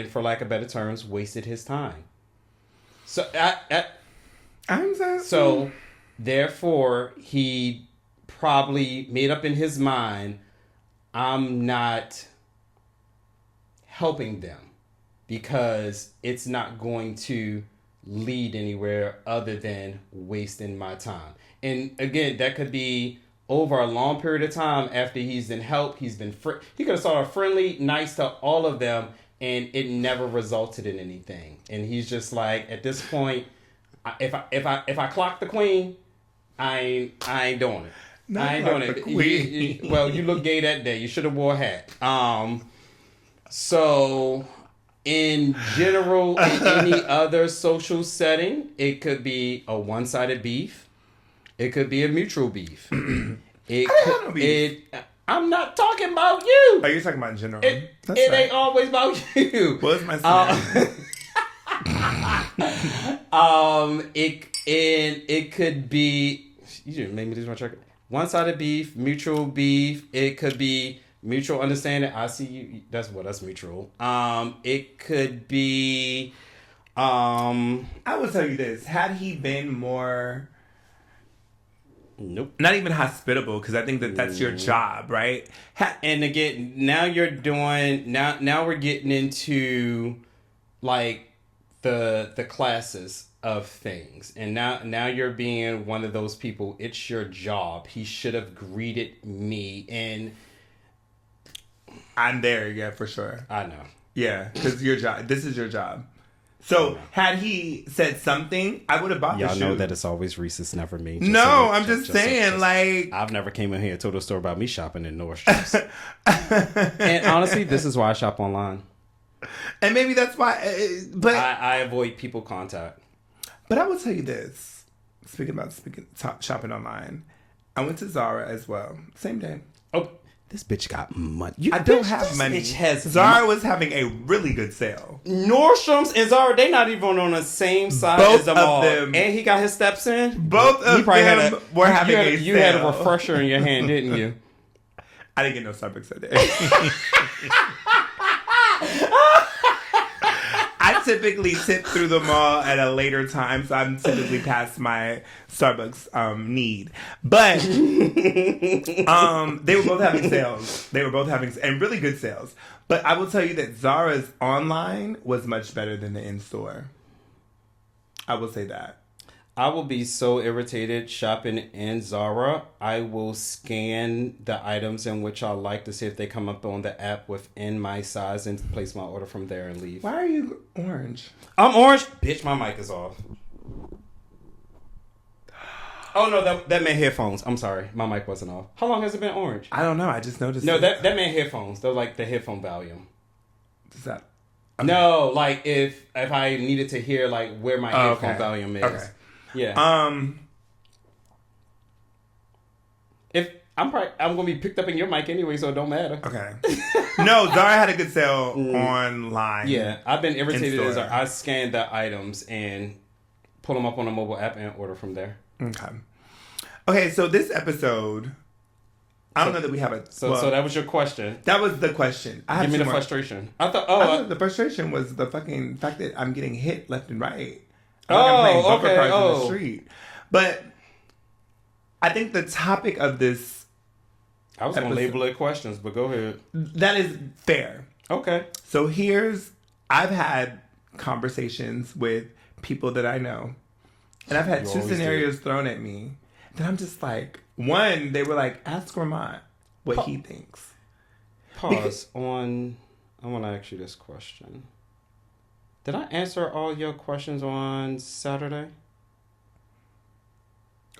for lack of better terms, wasted his time. So therefore, he probably made up in his mind, I'm not helping them because it's not going to lead anywhere other than wasting my time. And again, that could be over a long period of time after he's been helped. He could have started friendly, nice to all of them, and it never resulted in anything. And he's just like, at this point, if I clock the queen, I ain't doing it. I ain't doing it. Well, you look gay that day. You should have wore a hat. So in general, in any other social setting, it could be a one-sided beef. It could be a mutual beef. I'm not talking about you. Are you talking about in general? It ain't always about you. What's my scenario? It could be. You just made me lose my track. One-sided beef, mutual beef. It could be mutual understanding. I see you. That's mutual. It could be. I will tell you this: had he been more. Nope. Not even hospitable, because I think that's your job, right? And again, now you're doing now we're getting into like the classes of things, and now you're being one of those people. It's your job. He should have greeted me, and I'm there, yeah, for sure. I know, yeah, because your job. This is your job. So had he said something, I would have bought the shoe. Y'all know that it's always Reese, it's never me. I'm just saying, like... I've never came in here and told a story about me shopping in Nordstrom's. And honestly, this is why I shop online. And maybe that's why... but I avoid people contact. But I will tell you this. Speaking shopping online, I went to Zara as well. Same day. Oh, this bitch got money. I don't have money. Bitch has Zara was having a really good sale. Nordstrom's and Zara, they not even on the same side as the mall. And he got his steps in. Both of them were having a sale. You had a refresher in your hand, didn't you? I didn't get no Starbucks that day. I typically tip through the mall at a later time, so I'm typically past my Starbucks need. But they were both having sales. And really good sales. But I will tell you that Zara's online was much better than the in-store. I will say that. I will be so irritated shopping in Zara. I will scan the items in which I like to see if they come up on the app within my size and place my order from there and leave. Why are you orange? I'm orange. Bitch, my mic is off. Oh, no, that meant headphones. I'm sorry. My mic wasn't off. How long has it been orange? I don't know. I just noticed. No, that meant headphones. They're like the headphone volume. Does that... Okay. No, like if I needed to hear like where my headphone volume is. Okay. Yeah. If I'm gonna be picked up in your mic anyway, so it don't matter. Okay. No, Zara had a good sale online. Yeah, I've been irritated as I scan the items and pull them up on a mobile app and order from there. Okay, so this episode, I don't know that we have a... So that was your question. That was the question. Give me the frustration. I thought the frustration was the fucking fact that I'm getting hit left and right. I'm playing bumper cars in the street. But I think the topic of this... I was going to label it questions, but go ahead. That is fair. Okay. So I've had conversations with people that I know. And I've had two scenarios thrown at me. That I'm just like... One, they were like, ask Ramont what he thinks. Pause on... I want to ask you this question. Did I answer all your questions on Saturday?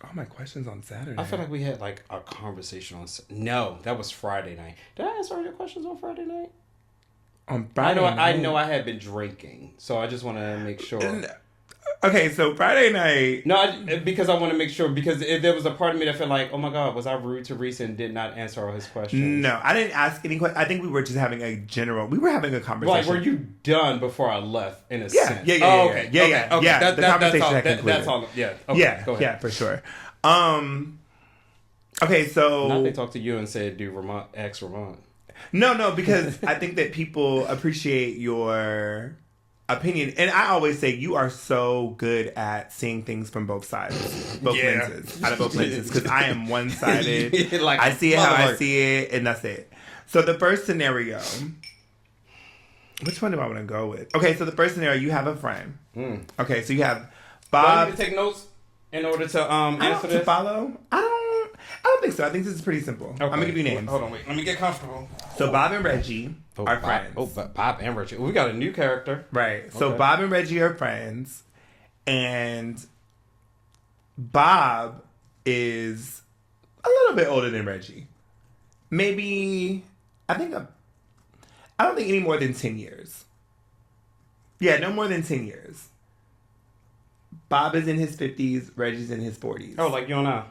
All my questions on Saturday? I feel like we had like a conversation on... No, that was Friday night. Did I answer all your questions on Friday night? On Friday night? I know I had been drinking, so I just want to make sure... Okay, so Friday night... No, because I want to make sure, because if there was a part of me that felt like, oh my God, was I rude to Reese and did not answer all his questions? No, I didn't ask any questions. I think we were just having we were having a conversation. Like, were you done before I left, in a sense? Yeah. Oh, okay. Yeah. The conversation had concluded. That's all. Yeah. Okay, go ahead. Yeah, for sure. Okay, so... Not they talked to you and said, do Ramont, ask Ramont. No, because I think that people appreciate your... opinion, and I always say you are so good at seeing things from both sides, out of both lenses, because I am one-sided. Like, I see it how I see it, and that's it. So the first scenario, which one do I want to go with? Okay, so the first scenario, you have a friend. Okay, so you have Bob. Do I need to take notes in order to answer this? To follow? I don't think so. I think this is pretty simple. Okay. I'm gonna give you names. Hold on, wait. Let me get comfortable. So Bob and Reggie are Bob, friends. Bob and Reggie. We got a new character. Right. So Okay. Bob and Reggie are friends, and Bob is a little bit older than Reggie. Maybe I don't think any more than 10 years. Yeah, no more than 10 years. Bob is in his 50s, Reggie's in his 40s. Oh, like you and I.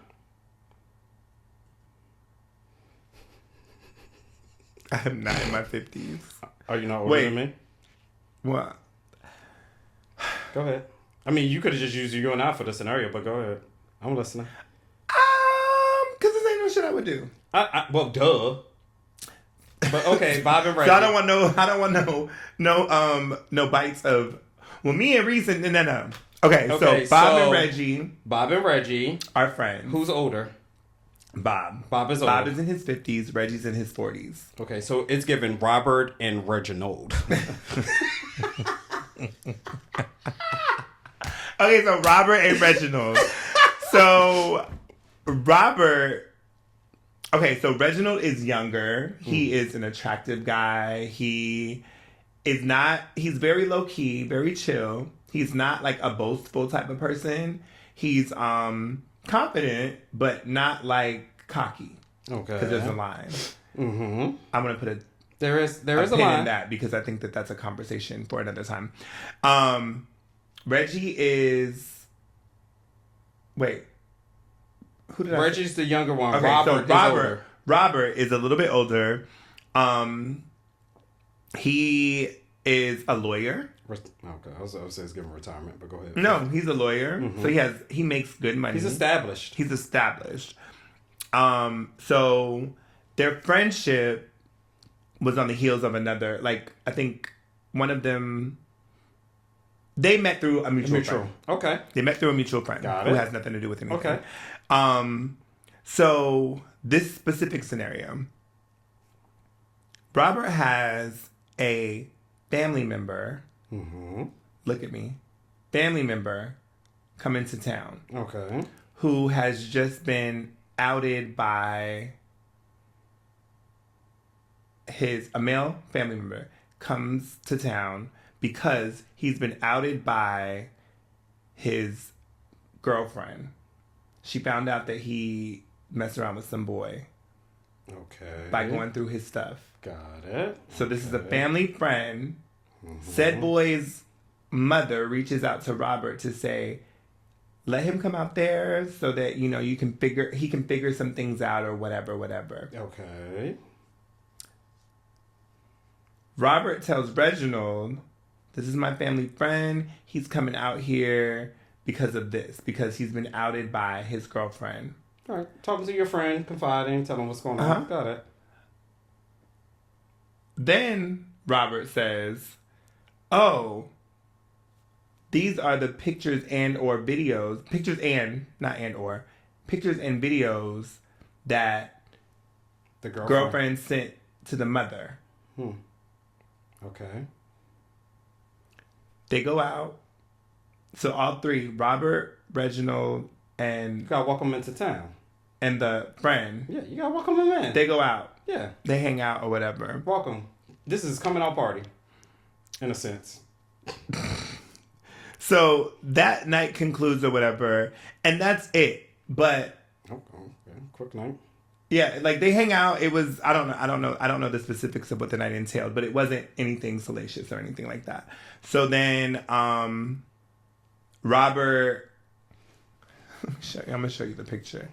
I'm not in my 50s. Are you not older Wait. than me? What? Go ahead. I mean, you could have just used you and I for the scenario, but go ahead. I'm listening. Because this ain't no shit I would do. Well, duh. But okay, Bob and Reggie. So I don't want no bites of, well, me and Reese and no. Okay, so Bob and Reggie. Bob and Reggie. Are friends. Who's older? Bob. Bob is older. Bob is in his 50s, Reggie's in his 40s. Okay, so it's given Robert and Reginald. Okay, so Robert and Reginald. So Robert, okay, so Reginald is younger. He is an attractive guy. He's very low key, very chill. He's not like a boastful type of person. He's confident, but not like cocky. Okay. Because there's a line. Mm-hmm. I'm going to put a There is a pin line in that because I think that's a conversation for another time. Reggie is. Wait. Who did Reggie's the younger one. Okay, Robert is older. Robert is a little bit older. He is a lawyer. Okay, I was saying it's giving retirement, but go ahead. No, he's a lawyer. Mm-hmm. So he makes good money. He's established. He's established. So their friendship was on the heels of another. Like, I think one of them. They met through a mutual friend. Okay. They met through a mutual friend Got who it. has nothing to do with anything. Okay. So this specific scenario, Robert has a family member. Mm-hmm. Look at me. Family member come into town. Okay. Who has just been outed by a male family member comes to town because he's been outed by his girlfriend. She found out that he messed around with some boy. Okay. By going through his stuff. Got it. So this is a family friend. Mm-hmm. Said boy's mother reaches out to Robert to say, let him come out there so that, he can figure some things out or whatever. Okay. Robert tells Reginald, this is my family friend. He's coming out here because of this, because he's been outed by his girlfriend. All right. Talking to your friend, confiding, tell him what's going on. Got it. Then Robert says, oh, these are the pictures and videos that the girlfriend sent to the mother. Okay. They go out. So all three, Robert, Reginald, and... You gotta welcome them into town. And the friend. Yeah, you gotta welcome them in. They go out. Yeah. They hang out or whatever. Welcome. This is coming out party. In a sense. So that night concludes or whatever. And that's it. But... Okay. Quick night. Yeah, like they hang out. It was, I don't know the specifics of what the night entailed, but it wasn't anything salacious or anything like that. So then, Robert, I'm going to show you the picture.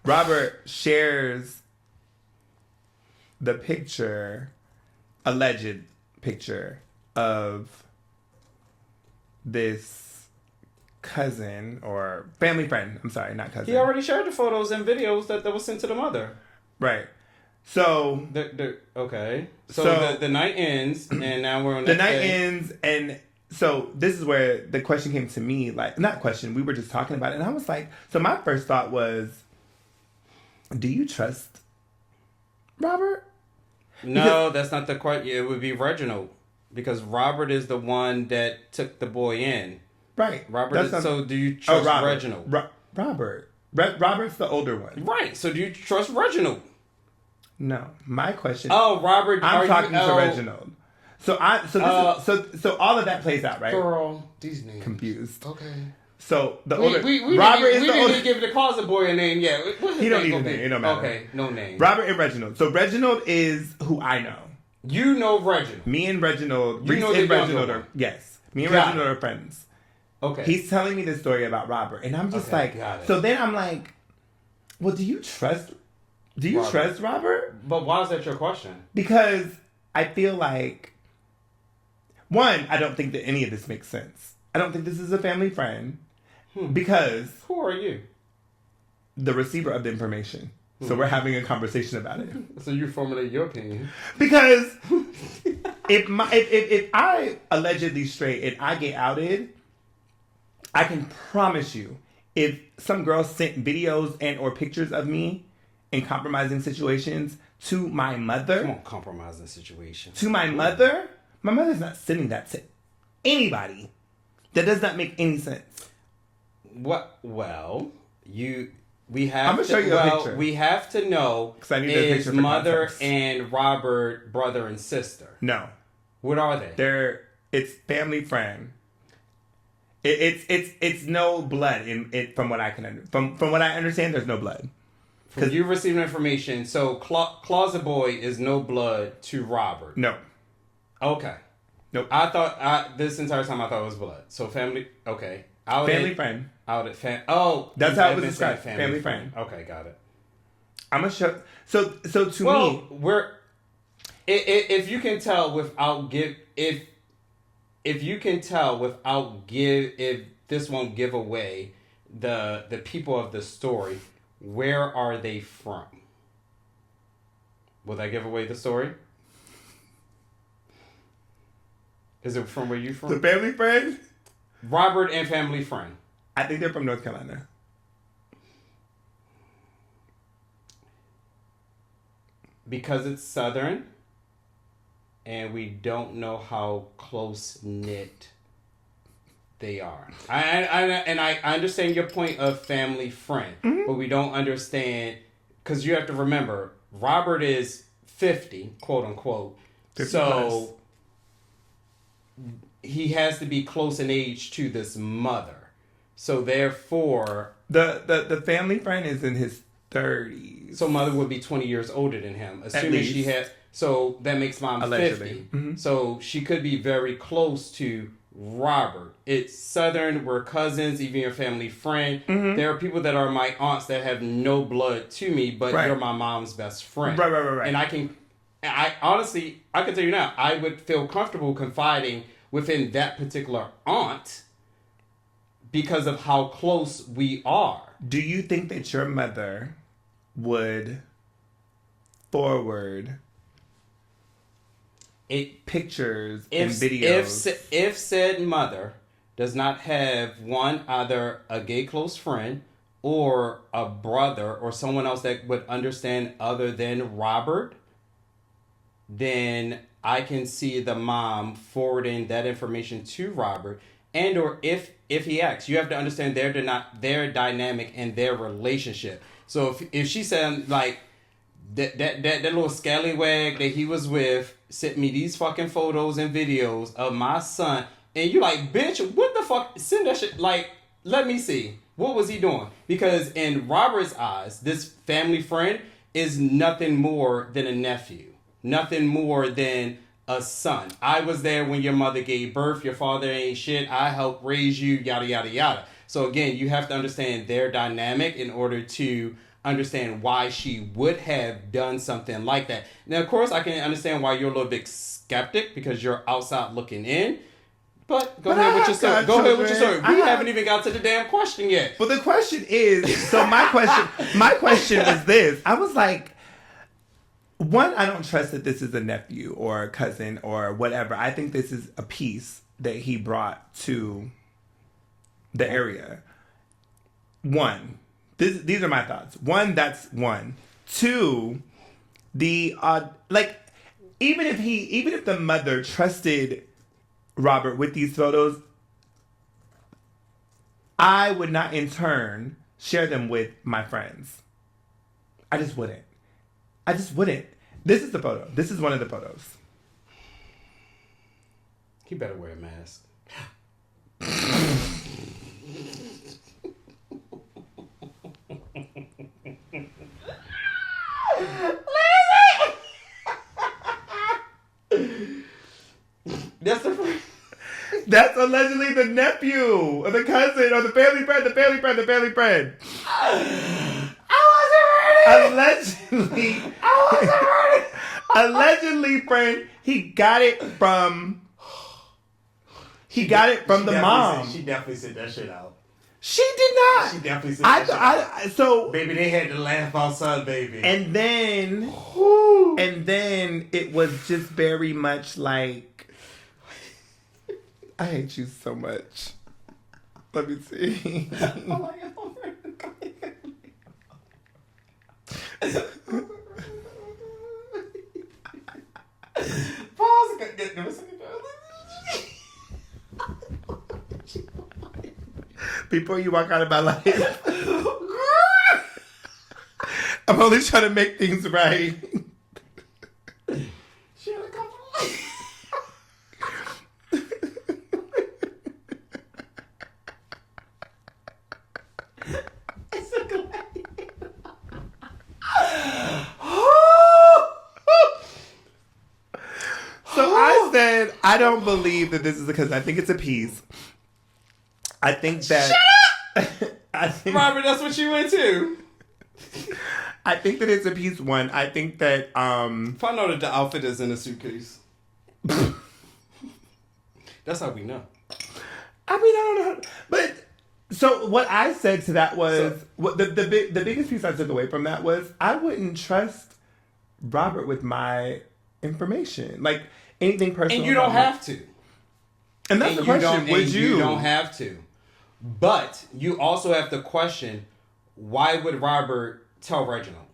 Robert shares the picture, alleged picture of this cousin or family friend. I'm sorry, not cousin. He already shared the photos and videos that was sent to the mother. Right. So okay. So the night ends, and now we're on the night ends, and so this is where the question came to me. Like, not question. We were just talking about it, and I was like, so my first thought was, do you trust Robert? No, that's not the question. It would be Reginald, because Robert is the one that took the boy in. Right. Robert. So do you trust Reginald? Robert. Robert's the older one. Right. So do you trust Reginald? No. My question. Oh, Robert. I'm talking to Reginald. So all of that plays out, right? Girl, these names. Confused. Okay. So the We older didn't even give the closet boy a name yet. He don't need a name. It don't matter. Okay, no name. Robert and Reginald. So Reginald is who I know. You know Reginald. Me and Reginald. You Reese know and the Reginald younger are one. yes. Me and Reginald are friends. Okay. He's telling me this story about Robert, and I'm just got it. so then I'm like, well, do you trust Robert? But why is that your question? Because I feel like, one, I don't think that any of this makes sense. I don't think this is a family friend because who are you? The receiver of the information. So we're having a conversation about it. So you formulate your opinion. Because if I allegedly straight and I get outed, I can promise you, if some girl sent videos and or pictures of me in compromising situations to my mother. Come on, compromising situations. To my mother's not sending that to anybody. That does not make any sense. What? Well, we have. I'm gonna show you a picture. We have to know I need a is picture for mother context. and Robert brother and sister? No. What are they? It's family friend. It's no blood in it from what I can from what I understand. There's no blood. From you receiving information, so Closet Boy is no blood to Robert. No. Okay. Nope. I thought this entire time I thought it was blood. So family. Okay. Family friend. That's how it was described. Family friend. Okay, got it. I'm gonna show. So to me, if you can tell without if this won't give away the people of the story, where are they from? Will that give away the story? Is it from where you from? the family friend. Robert and family friend. I think they're from North Carolina. Because it's Southern, and we don't know how close knit they are. I understand your point of family friend, but we don't understand because you have to remember Robert is 50, quote unquote. 50 so plus. He has to be close in age to this mother. So therefore, the family friend is in his 30s. So mother would be 20 years older than him, assuming she has. So that makes mom Allegedly. 50. Mm-hmm. So she could be very close to Robert. It's Southern. We're cousins, even your family friend. Mm-hmm. There are people that are my aunts that have no blood to me, but you're my mom's best friend. Right. And I honestly, I can tell you now, I would feel comfortable confiding within that particular aunt because of how close we are. Do you think that your mother would forward pictures and videos? If said mother does not have either a gay close friend or a brother or someone else that would understand other than Robert, then I can see the mom forwarding that information to Robert. And or if he asks, you have to understand their dynamic and their relationship. So if she said like that little scallywag that he was with sent me these fucking photos and videos of my son, and you like, bitch, what the fuck? Send that shit. Like, let me see. What was he doing? Because in Robert's eyes, this family friend is nothing more than a nephew. Nothing more than a son. I was there when your mother gave birth. Your father ain't shit. I helped raise you, yada, yada, yada. So again, you have to understand their dynamic in order to understand why she would have done something like that. Now, of course, I can understand why you're a little bit skeptic because you're outside looking in. But go ahead with your story. Go ahead with your story. We haven't even got to the damn question yet. Well, the question is, so my question was this. I was like, one, I don't trust that this is a nephew or a cousin or whatever. I think this is a piece that he brought to the area. One, these are my thoughts. One, that's one. Two, even if the mother trusted Robert with these photos, I would not in turn share them with my friends. I just wouldn't. This is the photo. This is one of the photos. He better wear a mask. That's allegedly the nephew or the cousin or the family friend. Allegedly, friend, he got it from the mom. She definitely said that shit out. She did not. She definitely said that shit out. So baby, they had to laugh outside, baby. And then it was just very much like, I hate you so much. Let me see. Pause. Before you walk out of my life, I'm only trying to make things right. She had a couple. So I said, I don't believe that this is because I think it's a piece. I think that. Shut up! Robert, that's what you went to. I think that it's a piece one. I think that. If I know that the outfit is in a suitcase. That's how we know. I mean, I don't know. But. So what I said to that was. The biggest piece I took away from that was I wouldn't trust Robert with my information. Like anything personal. And you don't have to. And that's the question. Would you? You don't have to. But you also have to question, why would Robert tell Reginald?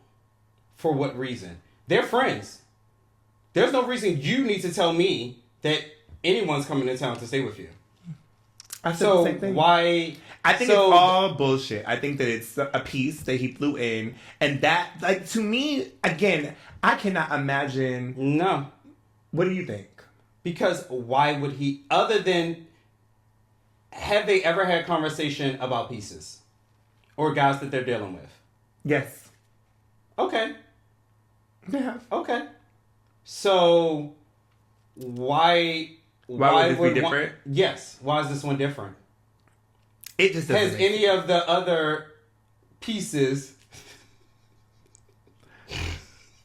For what reason? They're friends. There's no reason you need to tell me that anyone's coming to town to stay with you. I said the same thing. Why? I think it's all bullshit. I think that it's a piece that he flew in. And that, like, to me, again, I cannot imagine. No. What do you think? Because why would he, other than, have they ever had conversation about pieces? Or guys that they're dealing with? Yes. Okay. They have. Okay. So, why would this be different? Yes. Why is this one different? It just doesn't. Has any of the other pieces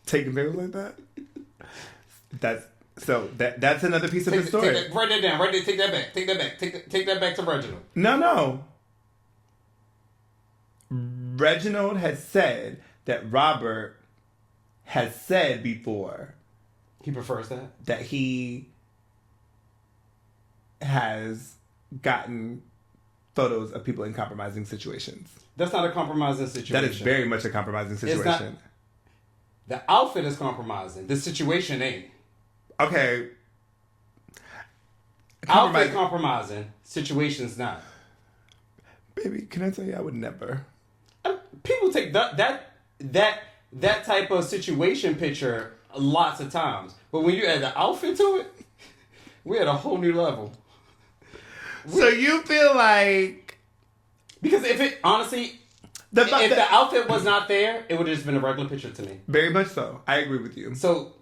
taken pictures like that? That's another piece of the story. Write that down. Take that back. Take that back to Reginald. No. Reginald has said that Robert has said before. He prefers that? That he has gotten photos of people in compromising situations. That's not a compromising situation. That is very much a compromising situation. The outfit is compromising. The situation ain't. Okay. Outfit compromising. Situation's not. Baby, can I tell you, I would never. People take that type of situation picture lots of times. But when you add the outfit to it, we're at a whole new level. So you feel like... Because if it, honestly... If the outfit was not there, it would have just been a regular picture to me. Very much so. I agree with you. So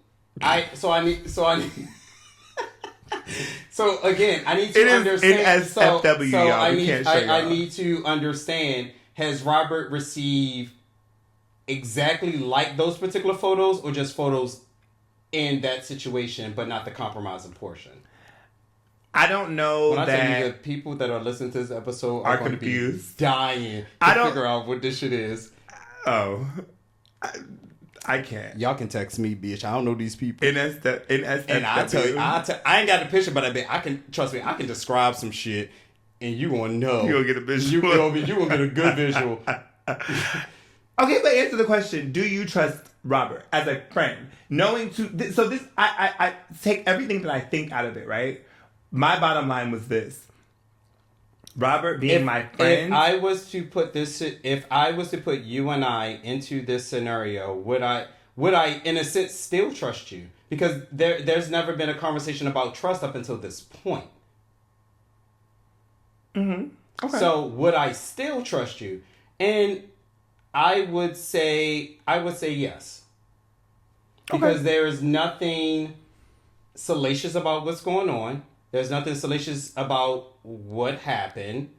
again, I need to understand. In SFW, y'all, I need to understand. Has Robert received exactly like those particular photos, or just photos in that situation, but not the compromising portion? I don't know when I tell you, the people that are listening to this episode are going confused, to be dying to figure out what this shit is. Oh, I can't. Y'all can text me, bitch. I don't know these people. In SFW. And I tell you, I ain't got the picture, but I can trust me. I can describe some shit, and you gonna know. You gonna get a visual. You gonna get a good visual. Okay, but answer the question. Do you trust Robert as a friend? I take everything that I think out of it, right? My bottom line was this. Robert being my friend. If I was to put you and I into this scenario, would I in a sense still trust you? Because there's never been a conversation about trust up until this point. Mm-hmm. Okay. So would I still trust you? And I would say yes. Because there is nothing salacious about what's going on. There's nothing salacious about what happened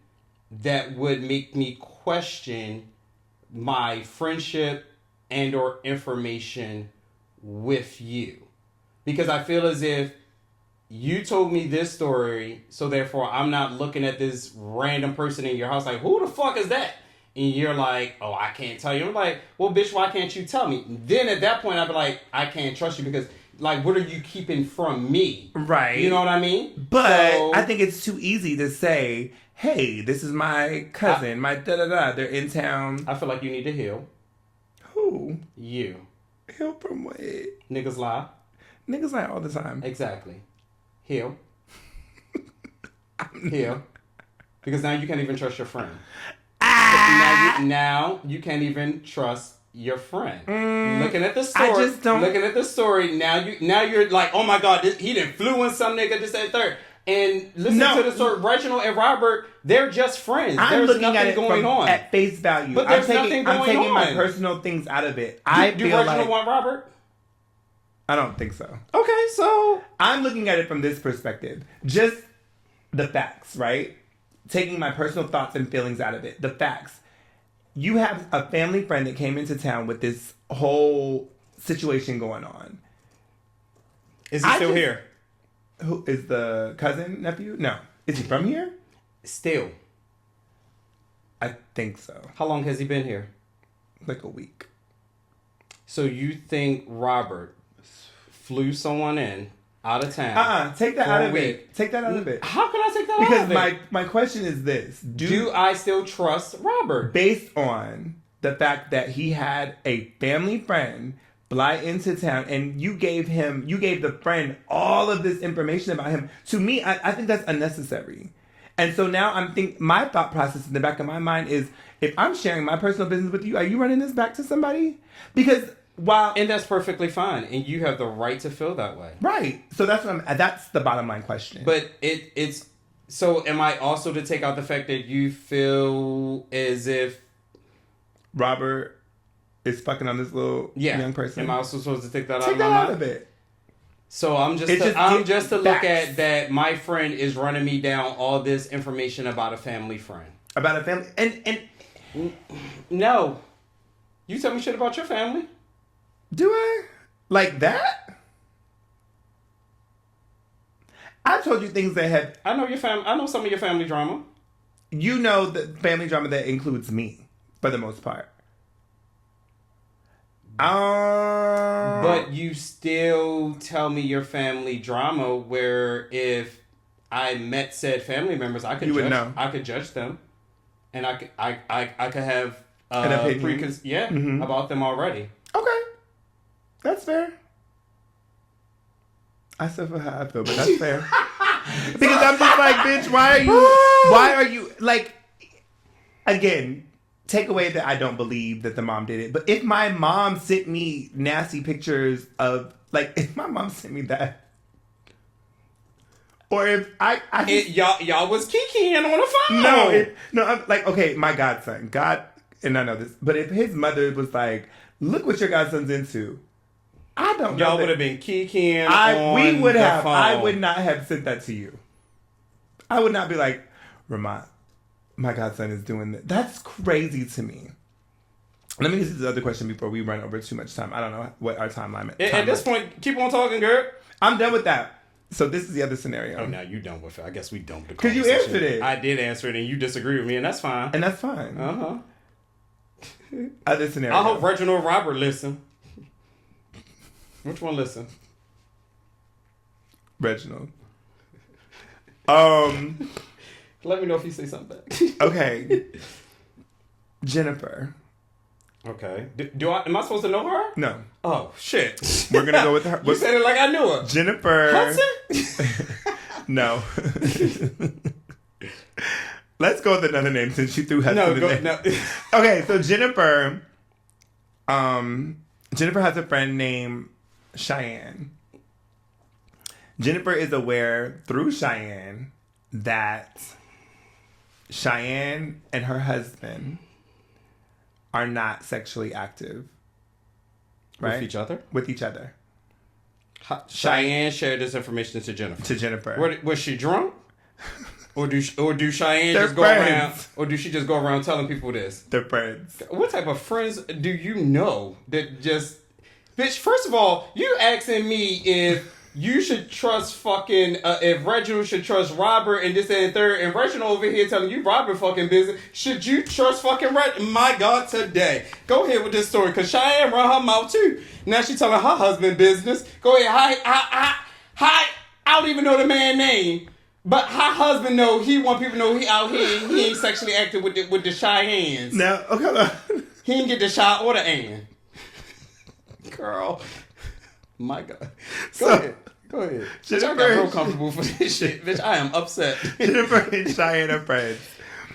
that would make me question my friendship and or information with you. Because I feel as if you told me this story, so therefore I'm not looking at this random person in your house like, who the fuck is that? And you're like, oh, I can't tell you. I'm like, well, bitch, why can't you tell me? Then at that point, I'd be like, I can't trust you because, like, what are you keeping from me? Right. You know what I mean? But So, I think it's too easy to say, hey, this is my cousin, my da-da-da, they're in town. I feel like you need to heal. Who? You. Heal from what? Niggas lie. Niggas lie all the time. Exactly. Heal. Heal. Because now you can't even trust your friend. Now you can't even trust your friend. Looking at the story. I just don't. Looking at the story. Now you're like, oh my god, he didn't influence some nigga. This and third. And listen to the story. Reginald and Robert, they're just friends. I'm There's looking at it going on at face value. But there's nothing going I'm taking my on. personal things out of it. Do Reginald want Robert? I don't think so. Okay, so I'm looking at it from this perspective. Just the facts, right? Taking my personal thoughts and feelings out of it. The facts. You have a family friend that came into town with this whole situation going on. Is he still here? Who is the cousin, nephew? No. Is he from here? Still. I think so. How long has he been here? Like a week. So you think Robert flew someone in out of town? Take that out of it. Take that out of it. How can I take that out Because of it? my question is this. Do I still trust Robert? Based on the fact that he had a family friend fly into town and you gave the friend all of this information about him. To me, I think that's unnecessary. And so now my thought process in the back of my mind is, if I'm sharing my personal business with you, are you running this back to somebody? Because and that's perfectly fine, and you have the right to feel that way. Right. So that's the bottom line question. But it's so. Am I also to take out the fact that you feel as if Robert is fucking on this little young person? Am I also supposed to take that out of it? So I'm just to look at that. My friend is running me down all this information about a family friend. About a family, and no, you tell me shit about your family. Do I? Like that? I told you things that have... I know your family. I know some of your family drama. You know the family drama that includes me, for the most part. But you still tell me your family drama, where if I met said family members, I could would know. I could judge them, and I could have an opinion. About them already. Okay. That's fair. I still feel how I feel, but that's fair. Because I'm just like, bitch, why are you, like, again, take away that I don't believe that the mom did it. But if my mom sent me nasty pictures of, like, if my mom sent me that, or if y'all was kikiing on the phone. No, I'm like, okay, my godson, and I know this, but if his mother was like, look what your godson's into, I don't know. Y'all would have been kikiing on the phone. I would not have sent that to you. I would not be like, Ramont, my godson is doing this. That's crazy to me. Let me get to the other question before we run over too much time. I don't know what our time limit is. At this point, keep on talking, girl. I'm done with that. So this is the other scenario. Oh, now you done with it. I guess we done with the conversation. Because you answered it. I did answer it, and you disagree with me, and that's fine. Uh-huh. Other scenario. I hope Reginald and Robert listen. Which one listen? Reginald. Let me know if you say something back. Okay. Jennifer. Okay. Am I supposed to know her? No. Oh, shit. We're going to go with her. You said it like I knew her. Jennifer. Hudson? No. Let's go with another name since she threw Hudson No, in go, there. no. Okay, so Jennifer has a friend named Cheyenne. Jennifer is aware through Cheyenne that Cheyenne and her husband are not sexually active. Right? With each other? With each other. Cheyenne shared this information to Jennifer. To Jennifer. Was she drunk? Or do Cheyenne They're just go friends. around? Or do she just go around telling people this? They're friends. What type of friends do you know that just... Bitch, first of all, you asking me if you should trust fucking... if Reginald should trust Robert and this and third, and Reginald over here telling you Robert fucking business, should you trust fucking Reginald? My God, today. Go ahead with this story, because Cheyenne run her mouth too. Now she telling her husband business. Go ahead. I don't even know the man's name. But her husband know, he want people to know he out here, he ain't sexually active with the Cheyennes. Now, okay, hold on. He ain't get the Shy or the Ann. Girl. My God. Go ahead. Bitch, I got real comfortable for this shit. Bitch, I am upset. Jennifer and Cheyenne are friends.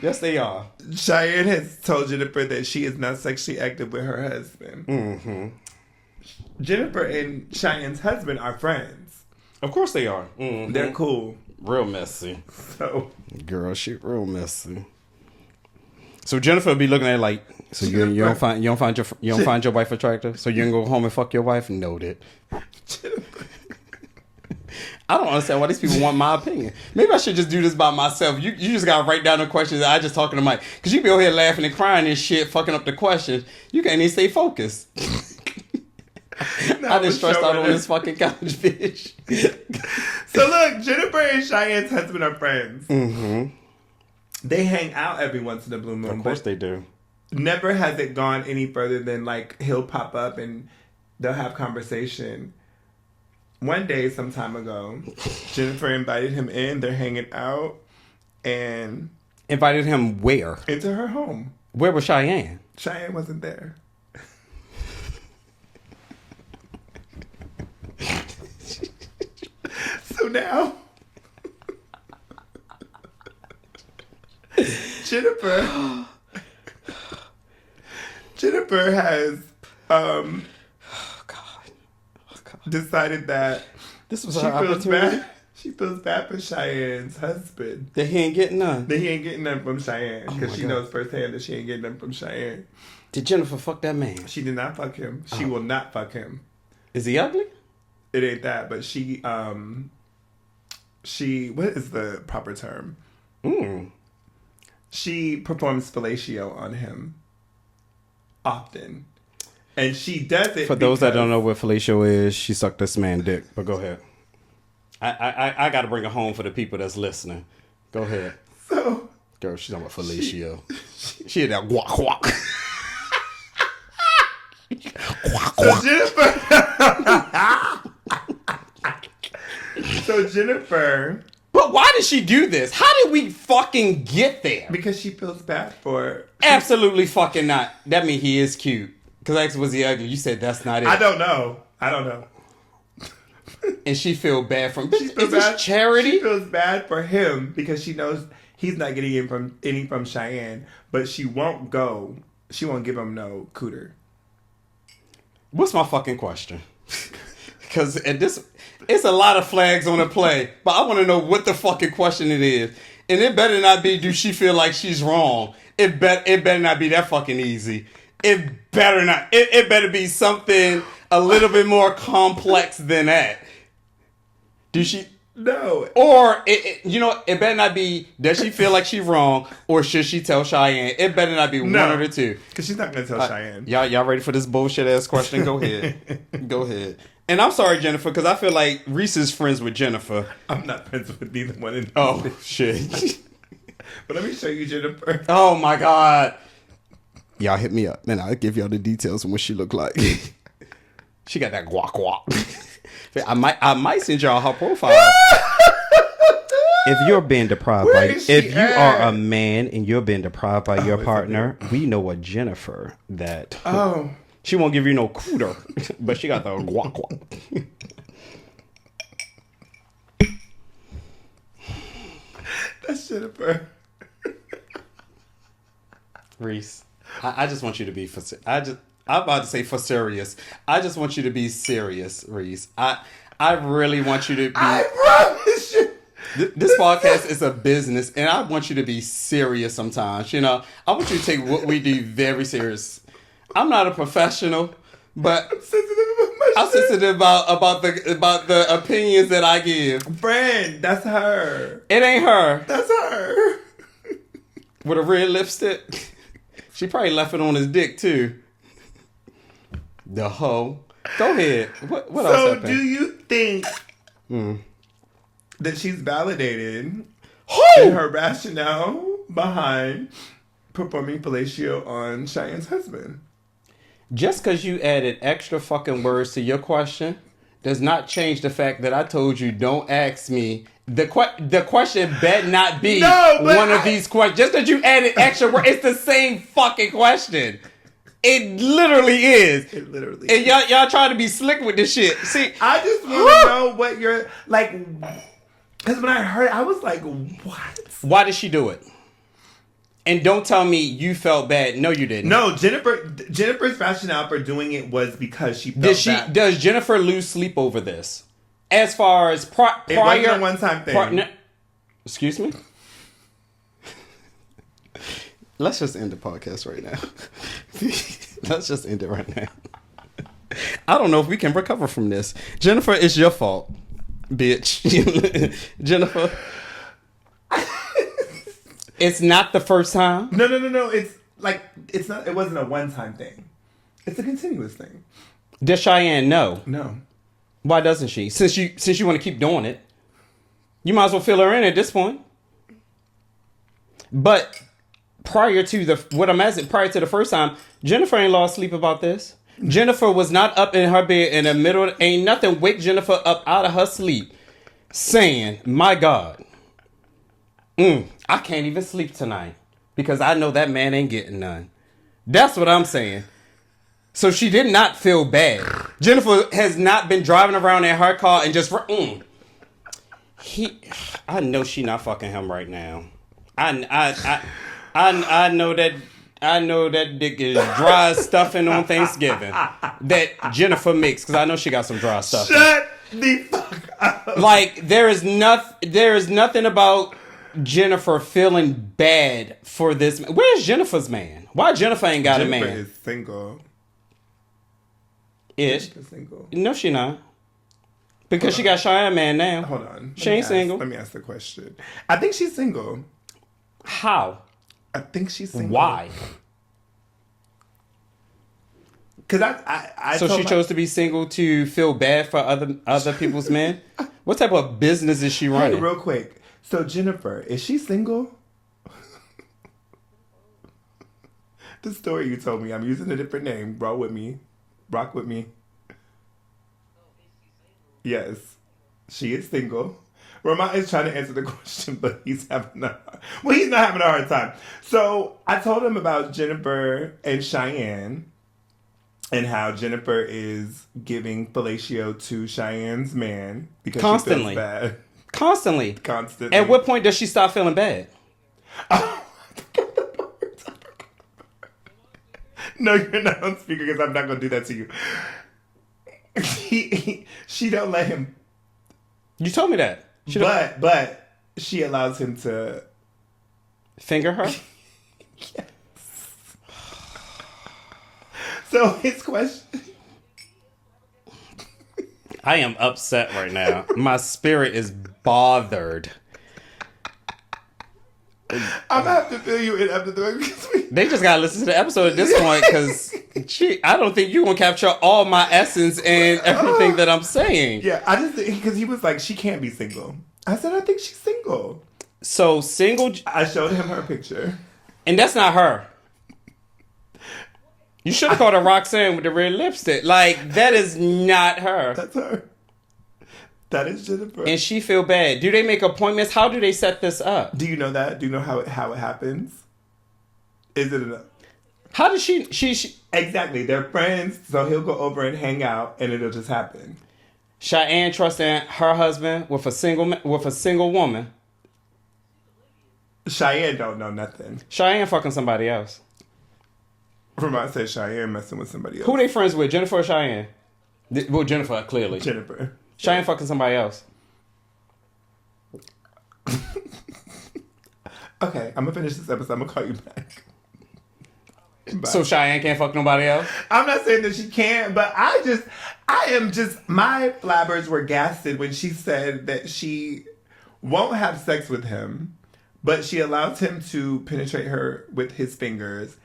Yes, they are. Cheyenne has told Jennifer that she is not sexually active with her husband. Mm-hmm. Jennifer and Cheyenne's husband are friends. Of course they are. Mm-hmm. They're cool. Real messy. So, Girl, she real messy. So Jennifer be looking at it like, so you don't find your wife attractive? So you can go home and fuck your wife? Noted. I don't understand why these people want my opinion. Maybe I should just do this by myself. You just gotta write down the questions. I just talking to Mike, cause you be over here laughing and crying and shit, fucking up the questions. You can't even stay focused. I just stressed out on this fucking couch, bitch. So look, Jennifer and Cheyenne's husband are friends. Mm-hmm. They hang out every once in a blue moon. Of course they do. Never has it gone any further than like he'll pop up and they'll have conversation. One day, some time ago, Jennifer invited him in. They're hanging out and Invited him where? into her home. Where was Cheyenne? Cheyenne wasn't there. So now, Jennifer has decided that This was she her feels opportunity. bad. She feels bad for Cheyenne's husband. That he ain't getting none. That he ain't getting none from Cheyenne because my she God. knows firsthand that she ain't getting none from Cheyenne. Did Jennifer fuck that man? She did not fuck him. She will not fuck him. Is he ugly? It ain't that, but she what is the proper term? She performs fellatio on him often. And she does it For those that don't know what fellatio is, she sucked this man's dick. But go ahead. I got to bring it home for the people that's listening. Go ahead. So, Girl, she's talking about fellatio. She had that guac guac. so Jennifer, But why did she do this? How did we fucking get there? because she feels bad for... Absolutely fucking not. That means he is cute. Because I asked, was he ugly? You said that's not it. I don't know. And she feel bad from... She Is feels this bad. charity? She feels bad for him because she knows he's not getting any from Cheyenne, but she won't go. She won't give him no cooter. What's my fucking question? Because at this, it's a lot of flags on the play, but I want to know what the fucking question it is. And it better not be, do she feel like she's wrong? It better not be that fucking easy. It better not. It better be something a little bit more complex than that. Do she? No. Or, it better not be, does she feel like she's wrong, or should she tell Cheyenne? It better not be one of the two. Because she's not going to tell Cheyenne. Y'all ready for this bullshit ass question? Go ahead. Go ahead. And I'm sorry, Jennifer, because I feel like Reese is friends with Jennifer. I'm not friends with neither one of them. Oh, shit. But let me show you Jennifer. Oh, my God. Y'all hit me up. Then I'll give y'all the details on what she look like. She got that guac guac. I might send y'all her profile. If you're being deprived if you are a man and you're being deprived by your partner, we know a Jennifer that she won't give you no cooter, but she got the guac guac. That's Jennifer. Reese, I just want you to be I'm about to say for serious. I just want you to be serious, Reese. I really want you to be. I promise you. This podcast is a business, and I want you to be serious sometimes. You know, I want you to take what we do very serious. I'm not a professional, but I'm sensitive about the opinions that I give. Friend, that's her. It ain't her. That's her. With a red lipstick. She probably left it on his dick too. The hoe. Go ahead. What else So happened? do you think that she's validated in her rationale behind performing fellatio on Cheyenne's husband? Just because you added extra fucking words to your question does not change the fact that I told you don't ask me. The question bet not be one of these questions. Just because you added extra words, it's the same fucking question. It literally is. It literally and y'all trying to be slick with this shit. See, I just want to know what you're like. Because when I heard, I was like, what? Why did she do it? And don't tell me you felt bad. No, you didn't. No, Jennifer's rationale for doing it was because she felt bad. Does Jennifer lose sleep over this? As far as prior... It wasn't a one-time thing. Excuse me? Let's just end the podcast right now. Let's just end it right now. I don't know if we can recover from this. Jennifer, it's your fault, bitch. Jennifer... It's not the first time. No. It's like it's not. It wasn't a one-time thing. It's a continuous thing. Does Cheyenne know? No. Why doesn't she? Since you want to keep doing it, you might as well fill her in at this point. But prior to the first time, Jennifer ain't lost sleep about this. Jennifer was not up in her bed in the middle. Ain't nothing wake Jennifer up out of her sleep, saying, "My God." I can't even sleep tonight because I know that man ain't getting none. That's what I'm saying. So she did not feel bad. Jennifer has not been driving around in her car and just I know she not fucking him right now. I know that dick is dry stuffing on Thanksgiving that Jennifer makes because I know she got some dry stuffing. Shut the fuck up. Like there is nothing about Jennifer feeling bad for this. Where's Jennifer's man? Why Jennifer ain't got a man? Jennifer is single. Jennifer's single. No, she not. Because she got Cheyenne man now. Hold on. She ain't single. Let me ask the question. I think she's single. How? I think she's single. Why? Because I so she chose to be single to feel bad for other people's men? What type of business is she running? Hey, real quick. So Jennifer, is she single? The story you told me, I'm using a different name. Rock with me. Yes, she is single. Ramont is trying to answer the question, but he's not having a hard time. So I told him about Jennifer and Cheyenne and how Jennifer is giving fellatio to Cheyenne's man because Constantly. she feels bad. Constantly. Constantly. At what point does she stop feeling bad? No, you're not on speaker because I'm not going to do that to you. She don't let him. You told me that. But she allows him to finger her? Yes. So his question. I am upset right now. My spirit is bothered. I'm gonna have to fill you in after the. They just gotta listen to the episode at this point because I don't think you're gonna capture all my essence and everything that I'm saying. Yeah, I just because he was like, she can't be single. I said, I think she's single. So single. I showed him her picture, and that's not her. You should have called her Roxanne with the red lipstick. Like that is not her. That's her. That is Jennifer. And she feel bad. Do they make appointments? How do they set this up? Do you know that? Do you know how it happens? Is it enough? How does she Exactly. They're friends, so he'll go over and hang out, and it'll just happen. Cheyenne trusting her husband with a single woman. Cheyenne don't know nothing. Cheyenne fucking somebody else. Ramont said Cheyenne messing with somebody else. Who they friends with? Jennifer or Cheyenne? Well, Jennifer, clearly. Jennifer. Cheyenne fucking somebody else. Okay, I'm gonna finish this episode. I'm gonna call you back. Bye. So Cheyenne can't fuck nobody else? I'm not saying that she can't, but my flabbers were gasted when she said that she won't have sex with him, but she allows him to penetrate her with his fingers,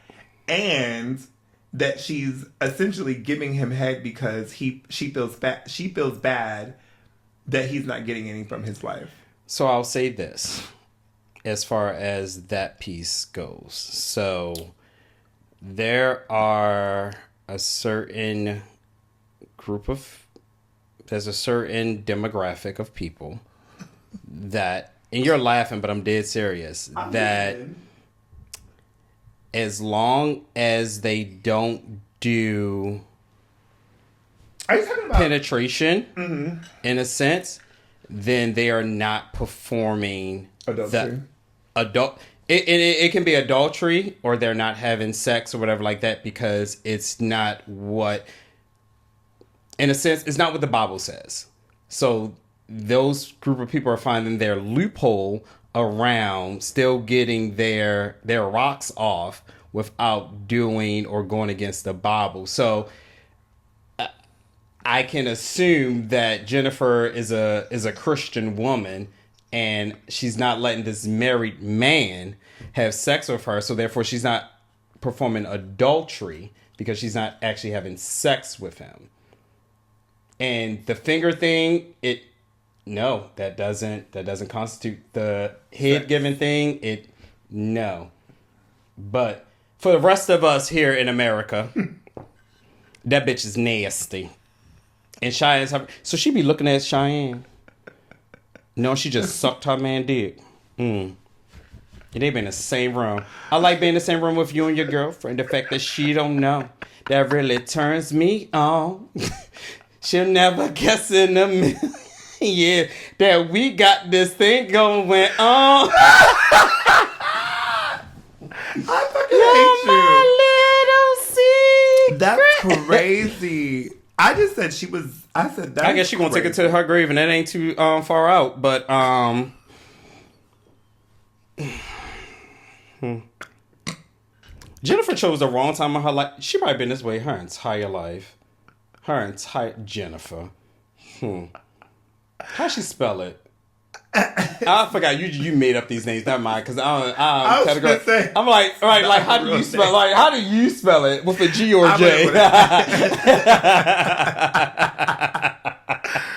and that she's essentially giving him head because she feels bad that he's not getting any from his wife. So I'll say this as far as that piece goes. So there are a certain there's a certain demographic of people that, and you're laughing, but I'm dead serious, that as long as they don't do Are you talking about penetration, in a sense, then they are not performing adultery? It can be adultery, or they're not having sex or whatever like that, because it's not what, in a sense, it's not what the Bible says. So those group of people are finding their loophole around still getting their rocks off without doing or going against the Bible. So I can assume that Jennifer is a Christian woman, and she's not letting this married man have sex with her, so therefore she's not performing adultery because she's not actually having sex with him. And the finger thing, that doesn't constitute the head giving thing. No. But for the rest of us here in America, that bitch is nasty. And Cheyenne's so she be looking at Cheyenne. No, she just sucked her man dick. And they been in the same room. I like being in the same room with you and your girlfriend. The fact that she don't know, that really turns me on. She'll never guess in a million years that we got this thing going on. I fucking hate you. That's crazy. I just said she was. I said that. I guess she's gonna take it to her grave, and that ain't too far out. But Jennifer chose the wrong time of her life. She probably been this way her entire life. Jennifer. How she spell it? I forgot. You made up these names. Never mind. Because I'm like, all right. Like, how do you spell? Like, how do you spell it with a G or a J?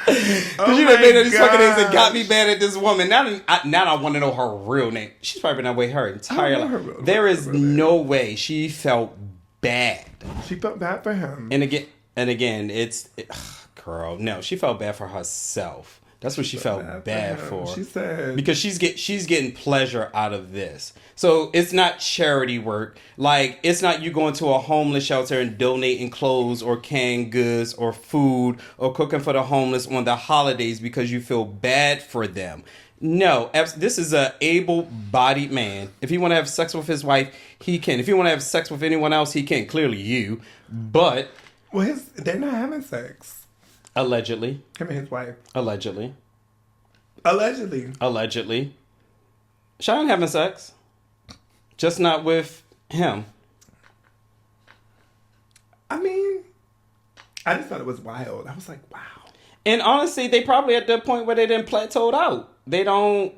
Because you done made up these fucking names and got me bad at this woman. Now I want to know her real name. She's probably been that way her entire life. There is no way she felt bad. She felt bad for him. And again, girl, no, she felt bad for herself. That's what she felt bad for. She said because she's getting pleasure out of this. So it's not charity work. Like, it's not you going to a homeless shelter and donating clothes or canned goods or food or cooking for the homeless on the holidays because you feel bad for them. No, this is a able-bodied man. If he want to have sex with his wife, he can. If he want to have sex with anyone else, he can. Clearly you. But they're not having sex. Allegedly. Him and his wife. Allegedly. Cheyenne having sex. Just not with him. I mean, I just thought it was wild. I was like, wow. And honestly, they probably at the point where they didn't plateaued out. They don't.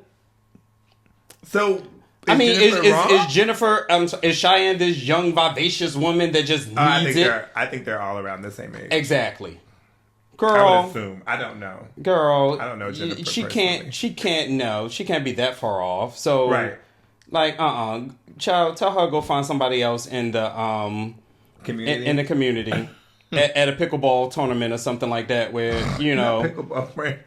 So, is Jennifer, is Cheyenne this young, vivacious woman that just needs it? I think they're all around the same age. Exactly. Girl, I would assume. I don't know. Girl, I don't know Jennifer She personally. can't be that far off. So, right. Like, child, tell her to go find somebody else in the community. In the community at a pickleball tournament or something like that, where pickleball, right?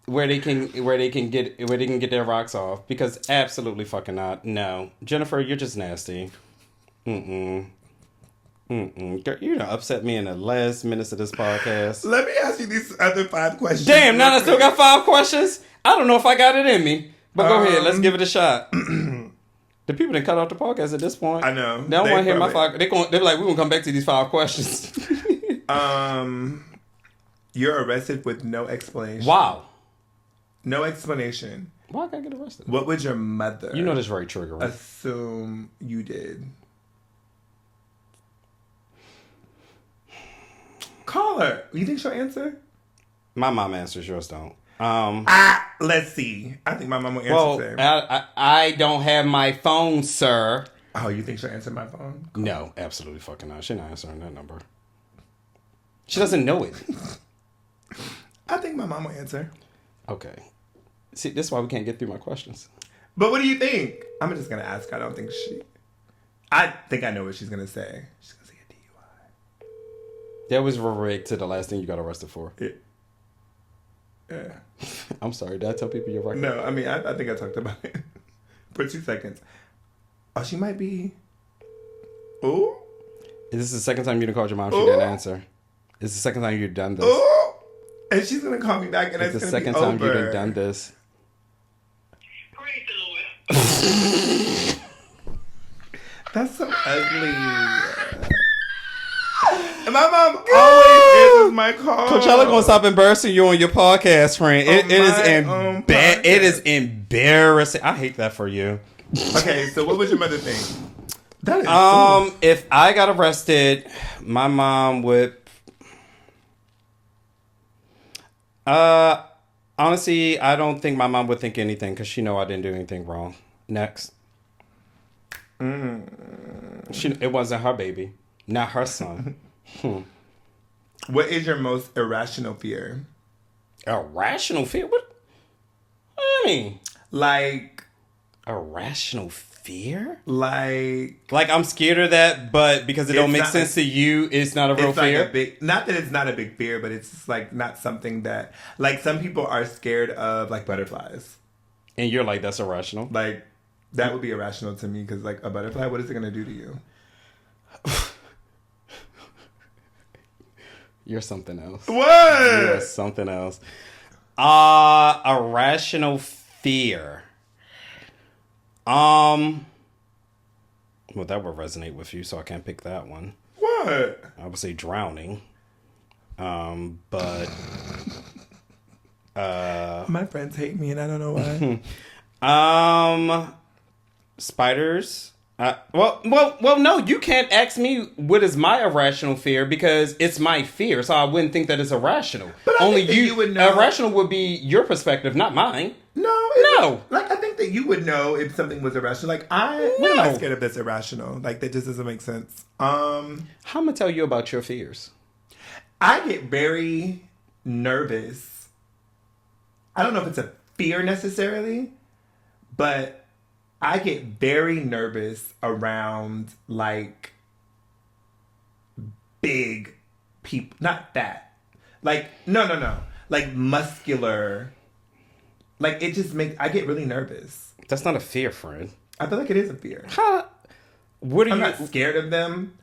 where they can get their rocks off, because absolutely fucking not. No, Jennifer, you're just nasty. Girl, you done upset me in the last minutes of this podcast. Let me ask you these other 5 questions. Damn, now I still got 5 questions? I don't know if I got it in me. But go ahead, let's give it a shot. The people that cut off the podcast at this point. I know. They don't want to hear my 5. They're like, we're going to come back to these 5 questions. You're arrested with no explanation. Wow. No explanation. Why I gotta get arrested? What would your mother... You know that's very triggering. ...assume you did? Call her. You think she'll answer? My mom answers. Yours don't. Let's see. I think my mom will answer today. I don't have my phone, sir. Oh, you think she'll answer my phone? Cool. No, absolutely fucking not. She's not answering that number. She doesn't know it. I think my mom will answer. Okay. See, this is why we can't get through my questions. But what do you think? I'm just going to ask her. I don't think she... I think I know what she's going to say. She's going to say a DUI. That was rigged to the last thing you got arrested for. Yeah. I'm sorry. Did I tell people you're right? No, I mean, I think I talked about it for 2 seconds. Oh, she might be... Ooh. Is this the second time you done called your mom? She didn't answer. Is the second time you've done this? Ooh. And she's going to call me back and it's going to be over. It's the second time you've done this. That's so ugly. And my mom always answers my call. Coachella gonna stop embarrassing you on your podcast, friend. It is embarrassing. I hate that for you. Okay, so what would your mother think? That is if I got arrested, my mom would. Honestly, I don't think my mom would think anything because she know I didn't do anything wrong. Next. It wasn't her baby, not her son. What is your most irrational fear? Irrational fear? What do you mean? Like irrational fear? Like I'm scared of that, but because it don't make sense to you, it's not a real fear. Not that it's not a big fear, but it's just like not something that like some people are scared of, like butterflies. And you're like, that's irrational. Like that would be irrational to me because like a butterfly, what is it gonna do to you? You're something else. What? You're something else. Irrational fear. Well, that would resonate with you, so I can't pick that one. What? I would say drowning. But my friends hate me and I don't know why. Spiders. Well, no, you can't ask me what is my irrational fear because it's my fear, so I wouldn't think that it's irrational. But only you would know. Irrational would be your perspective, not mine. No. Like I think that you would know if something was irrational. Like what am I scared of that's irrational? Like that just doesn't make sense. How am I gonna tell you about your fears? I get very nervous. I don't know if it's a fear necessarily, but I get very nervous around like big people. Not that. Like, no. Like muscular. Like it just makes, I get really nervous. That's not a fear, friend. I feel like it is a fear. Huh? I'm not scared of them,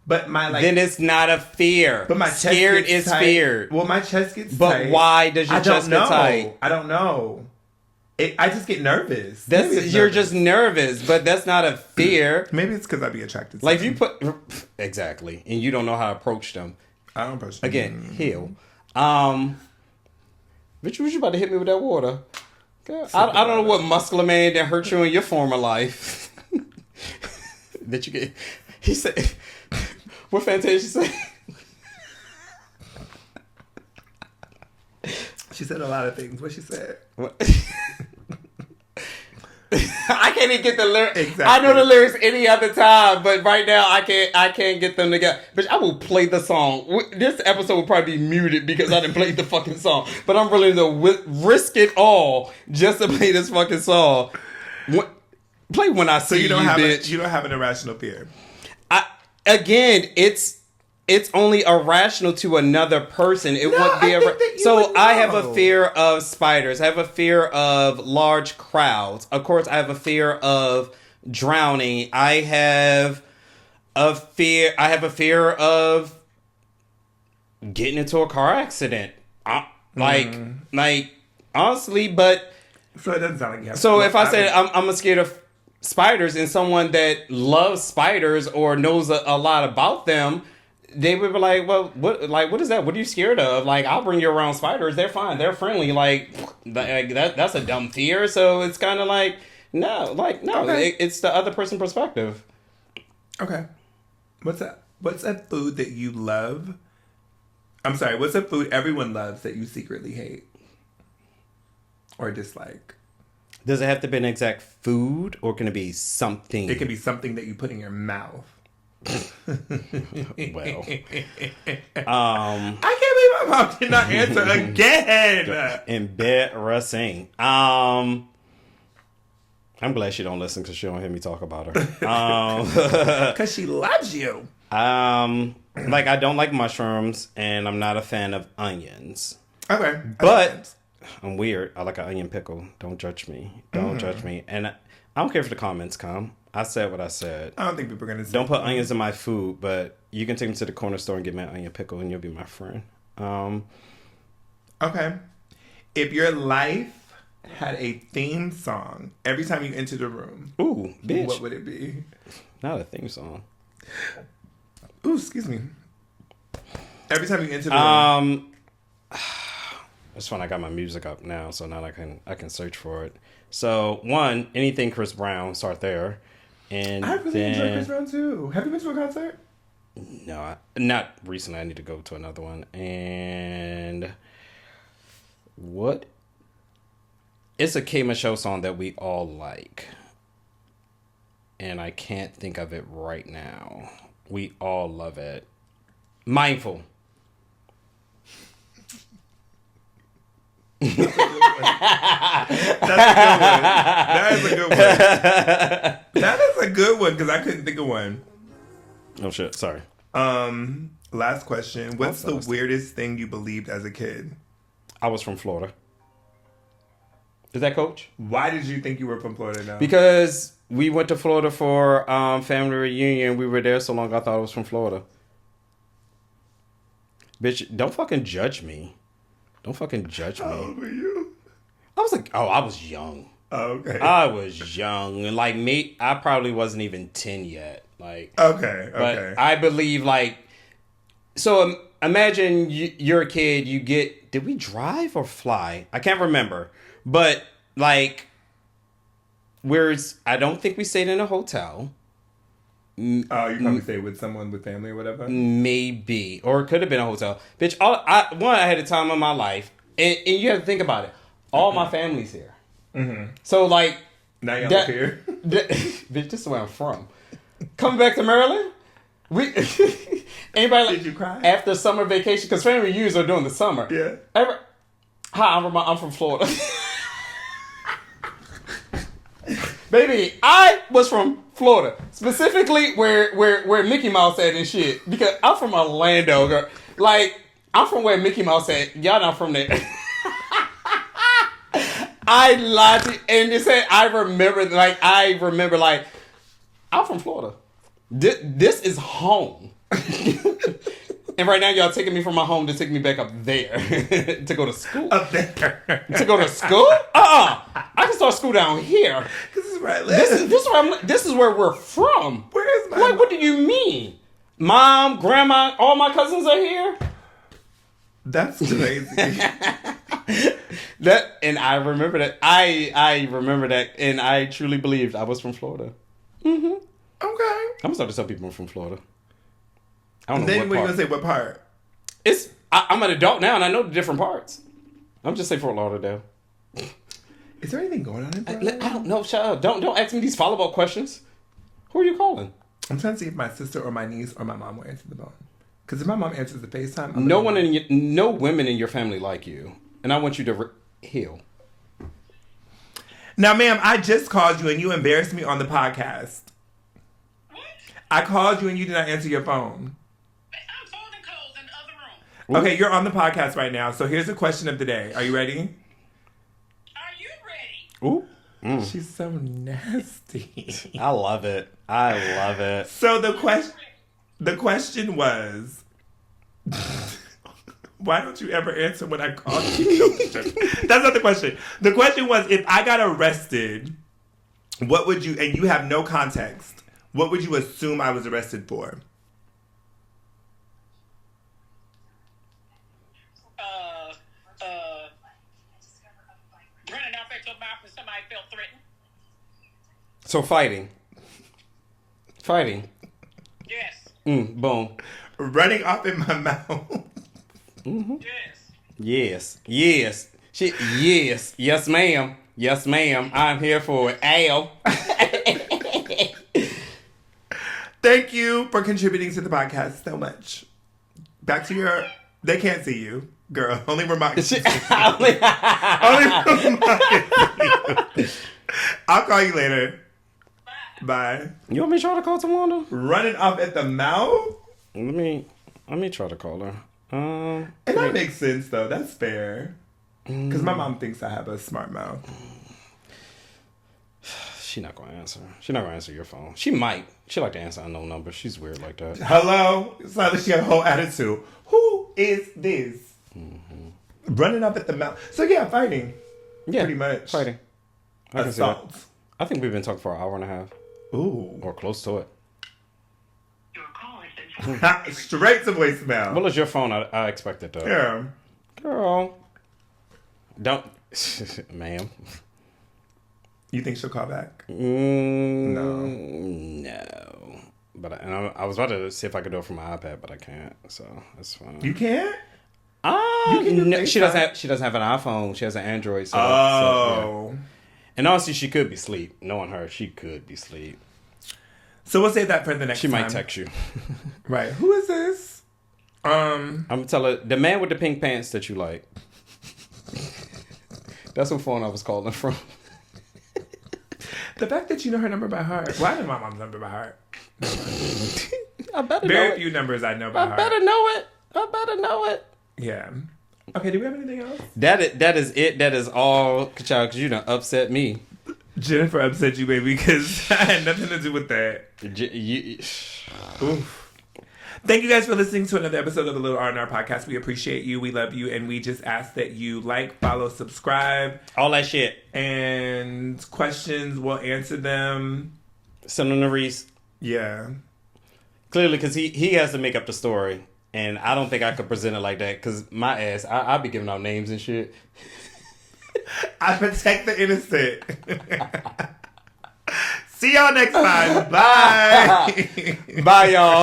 but my like. Then it's not a fear. But my chest scared gets is tight. fear. Well, my chest gets tight. But why does your chest get tight? I don't know. I just get nervous. You're just nervous, but that's not a fear. Maybe it's because I be attracted to like them. if you put exactly, and you don't know how to approach them. I don't approach them. Again, heal. Bitch, was you about to hit me with that water? I don't know what muscular man that hurt you in your former life. That you get. He said, what Fantasia say? She said a lot of things. What she said? What? I can't even get the lyrics. Exactly. I know the lyrics any other time, but right now I can't get them together. But I will play the song. This episode will probably be muted because I didn't play the fucking song. But I'm willing to risk it all just to play this fucking song. Play When I See You, bitch. You don't have an irrational fear. It's only irrational to another person. It wouldn't be so I have a fear of spiders. I have a fear of large crowds. Of course, I have a fear of drowning. I have a fear of getting into a car accident. Like honestly, but so it doesn't sound like you have. So if I say I'm scared of spiders and someone that loves spiders or knows a lot about them, they would be like, well, what is that? What are you scared of? Like, I'll bring you around spiders. They're fine. They're friendly. Like that's a dumb fear. So it's kind of like, no, okay. It's the other person's perspective. Okay. What's a food that you love? I'm sorry, what's a food everyone loves that you secretly hate? Or dislike? Does it have to be an exact food, or can it be something? It can be something that you put in your mouth. Well, I can't believe my mom did not answer again. Embarrassing. I'm glad she don't listen because she don't hear me talk about her. Because she loves you. Like, I don't like mushrooms, and I'm not a fan of onions. Okay, but I'm weird. I like an onion pickle. Don't judge me. Don't judge me. And I don't care if the comments come. I said what I said. I don't think people are gonna. Don't put onions in my food, but you can take me to the corner store and get me an onion pickle, and you'll be my friend. Okay, if your life had a theme song every time you entered a room, ooh, bitch, what would it be? Not a theme song. Ooh, excuse me. Every time you enter the room. It's fun. I got my music up now, so now I can search for it. So one, anything Chris Brown, start there. And I really enjoy Chris Brown too. Have you been to a concert? No, not recently. I need to go to another one. And what? It's a K Michelle song that we all like, and I can't think of it right now. We all love it. Mindful. That's a good one. That is a good one. That is a good one because I couldn't think of one. Oh shit! Sorry. Last question. What's the weirdest thing you believed as a kid? I was from Florida. Is that Coach? Why did you think you were from Florida now? Because we went to Florida for family reunion. We were there so long I thought I was from Florida. Bitch, don't fucking judge me. Don't fucking judge me. How old were you? I was young. Oh, okay. I was young. And like me, I probably wasn't even 10 yet. Like, okay. But I believe like, so imagine you're a kid, you get, did we drive or fly? I can't remember. But like, I don't think we stayed in a hotel. Oh, you probably stayed with someone with family or whatever? Maybe. Or it could have been a hotel. Bitch, I had a time of my life. And you have to think about it. All my family's here. Mm-hmm. So, like... Now y'all live here? Bitch, this is where I'm from. Coming back to Maryland? Anybody... Did you cry? After summer vacation, because family reunions are during the summer. Yeah. Hi, I'm from Florida. Baby, I was from Florida, specifically where Mickey Mouse at and shit. Because I'm from Orlando, girl. Like, I'm from where Mickey Mouse at. Y'all not from there. I lied to you, and they said I remember, I'm from Florida. This is home. And right now, y'all taking me from my home to take me back up there to go to school. Up there. To go to school? I can start school down here. This is where I live. This is where we're from. Where is my mom? What do you mean? Mom, grandma, all my cousins are here? That's crazy. And I remember that. I remember that, and I truly believed I was from Florida. Mm-hmm. Okay. I'm gonna start to tell people I'm from Florida. I don't know then what we're part. gonna say what part? I'm an adult now, and I know the different parts. I'm just saying Fort Lauderdale. Is there anything going on in Florida? I don't know. Shut up. Don't ask me these follow-up questions. Who are you calling? I'm trying to see if my sister or my niece or my mom will answer the phone. Because if my mom answers the FaceTime, no women in your family like you, and I want you to heal. Now, ma'am, I just called you and you embarrassed me on the podcast. What? I called you and you did not answer your phone. I'm folding clothes in the other room. Okay, you're on the podcast right now. So here's the question of the day. Are you ready? Are you ready? Ooh. Mm. She's so nasty. I love it. So the question was, why don't you ever answer when I call you? That's not the question. The question was, if I got arrested what would you, and you have no context, what would you assume I was arrested for? Running off at your mouth when somebody felt threatened. So fighting. Yes. Boom. Running off in my mouth. Yes. Yes. Yes, ma'am. Yes, ma'am. I'm here for it. Ow. Thank you for contributing to the podcast so much. Back to your... They can't see you, girl. Only Ramont can see you. Only Ramont can see you. I'll call you later. Bye. You want me to try to call Tawanda? Running off at the mouth? Let me try to call her. And that makes sense, though. That's fair. Because my mom thinks I have a smart mouth. She's not gonna answer. She's not gonna answer your phone. She might. She like to answer unknown numbers. She's weird like that. Hello? It's not like she had a whole attitude. Who is this? Running up at the mouth. So yeah, fighting. Yeah, pretty much. fighting. I can see that. Assault. I think we've been talking for an hour and a half. Ooh. Or close to it. Your call has been Straight to voicemail. Well, it's your phone. I expect it to. Yeah. Girl. Don't. Ma'am. You think she'll call back? No. But I was about to see if I could do it from my iPad, but I can't. So that's fine. You can't? You can do no, she doesn't FaceTime. have. She doesn't have an iPhone. She has an Android. So, Oh. yeah. And honestly, she could be asleep. Knowing her, she could be asleep. So we'll save that for the next She time. might text you. Right. Who is this? I'm gonna tell her the man with the pink pants that you like. That's what phone I was calling from. The fact that you know her number by heart. Well, I know my mom's number by heart. I better know Very it. few numbers I know by I heart. better know it. Yeah. Okay, do we have anything else? That is it. That is all, child, because you done upset me. Jennifer upset you, baby, because I had nothing to do with that. Oof. Thank you guys for listening to another episode of the Little R&R Podcast. We appreciate you. We love you. And we just ask that you like, follow, subscribe. All that shit. And questions, we'll answer them. Send them to Reese. Yeah. Clearly, because he has to make up the story. And I don't think I could present it like that. Because my ass, I'll be giving out names and shit. I protect the innocent. See y'all next time. Bye. Bye, y'all.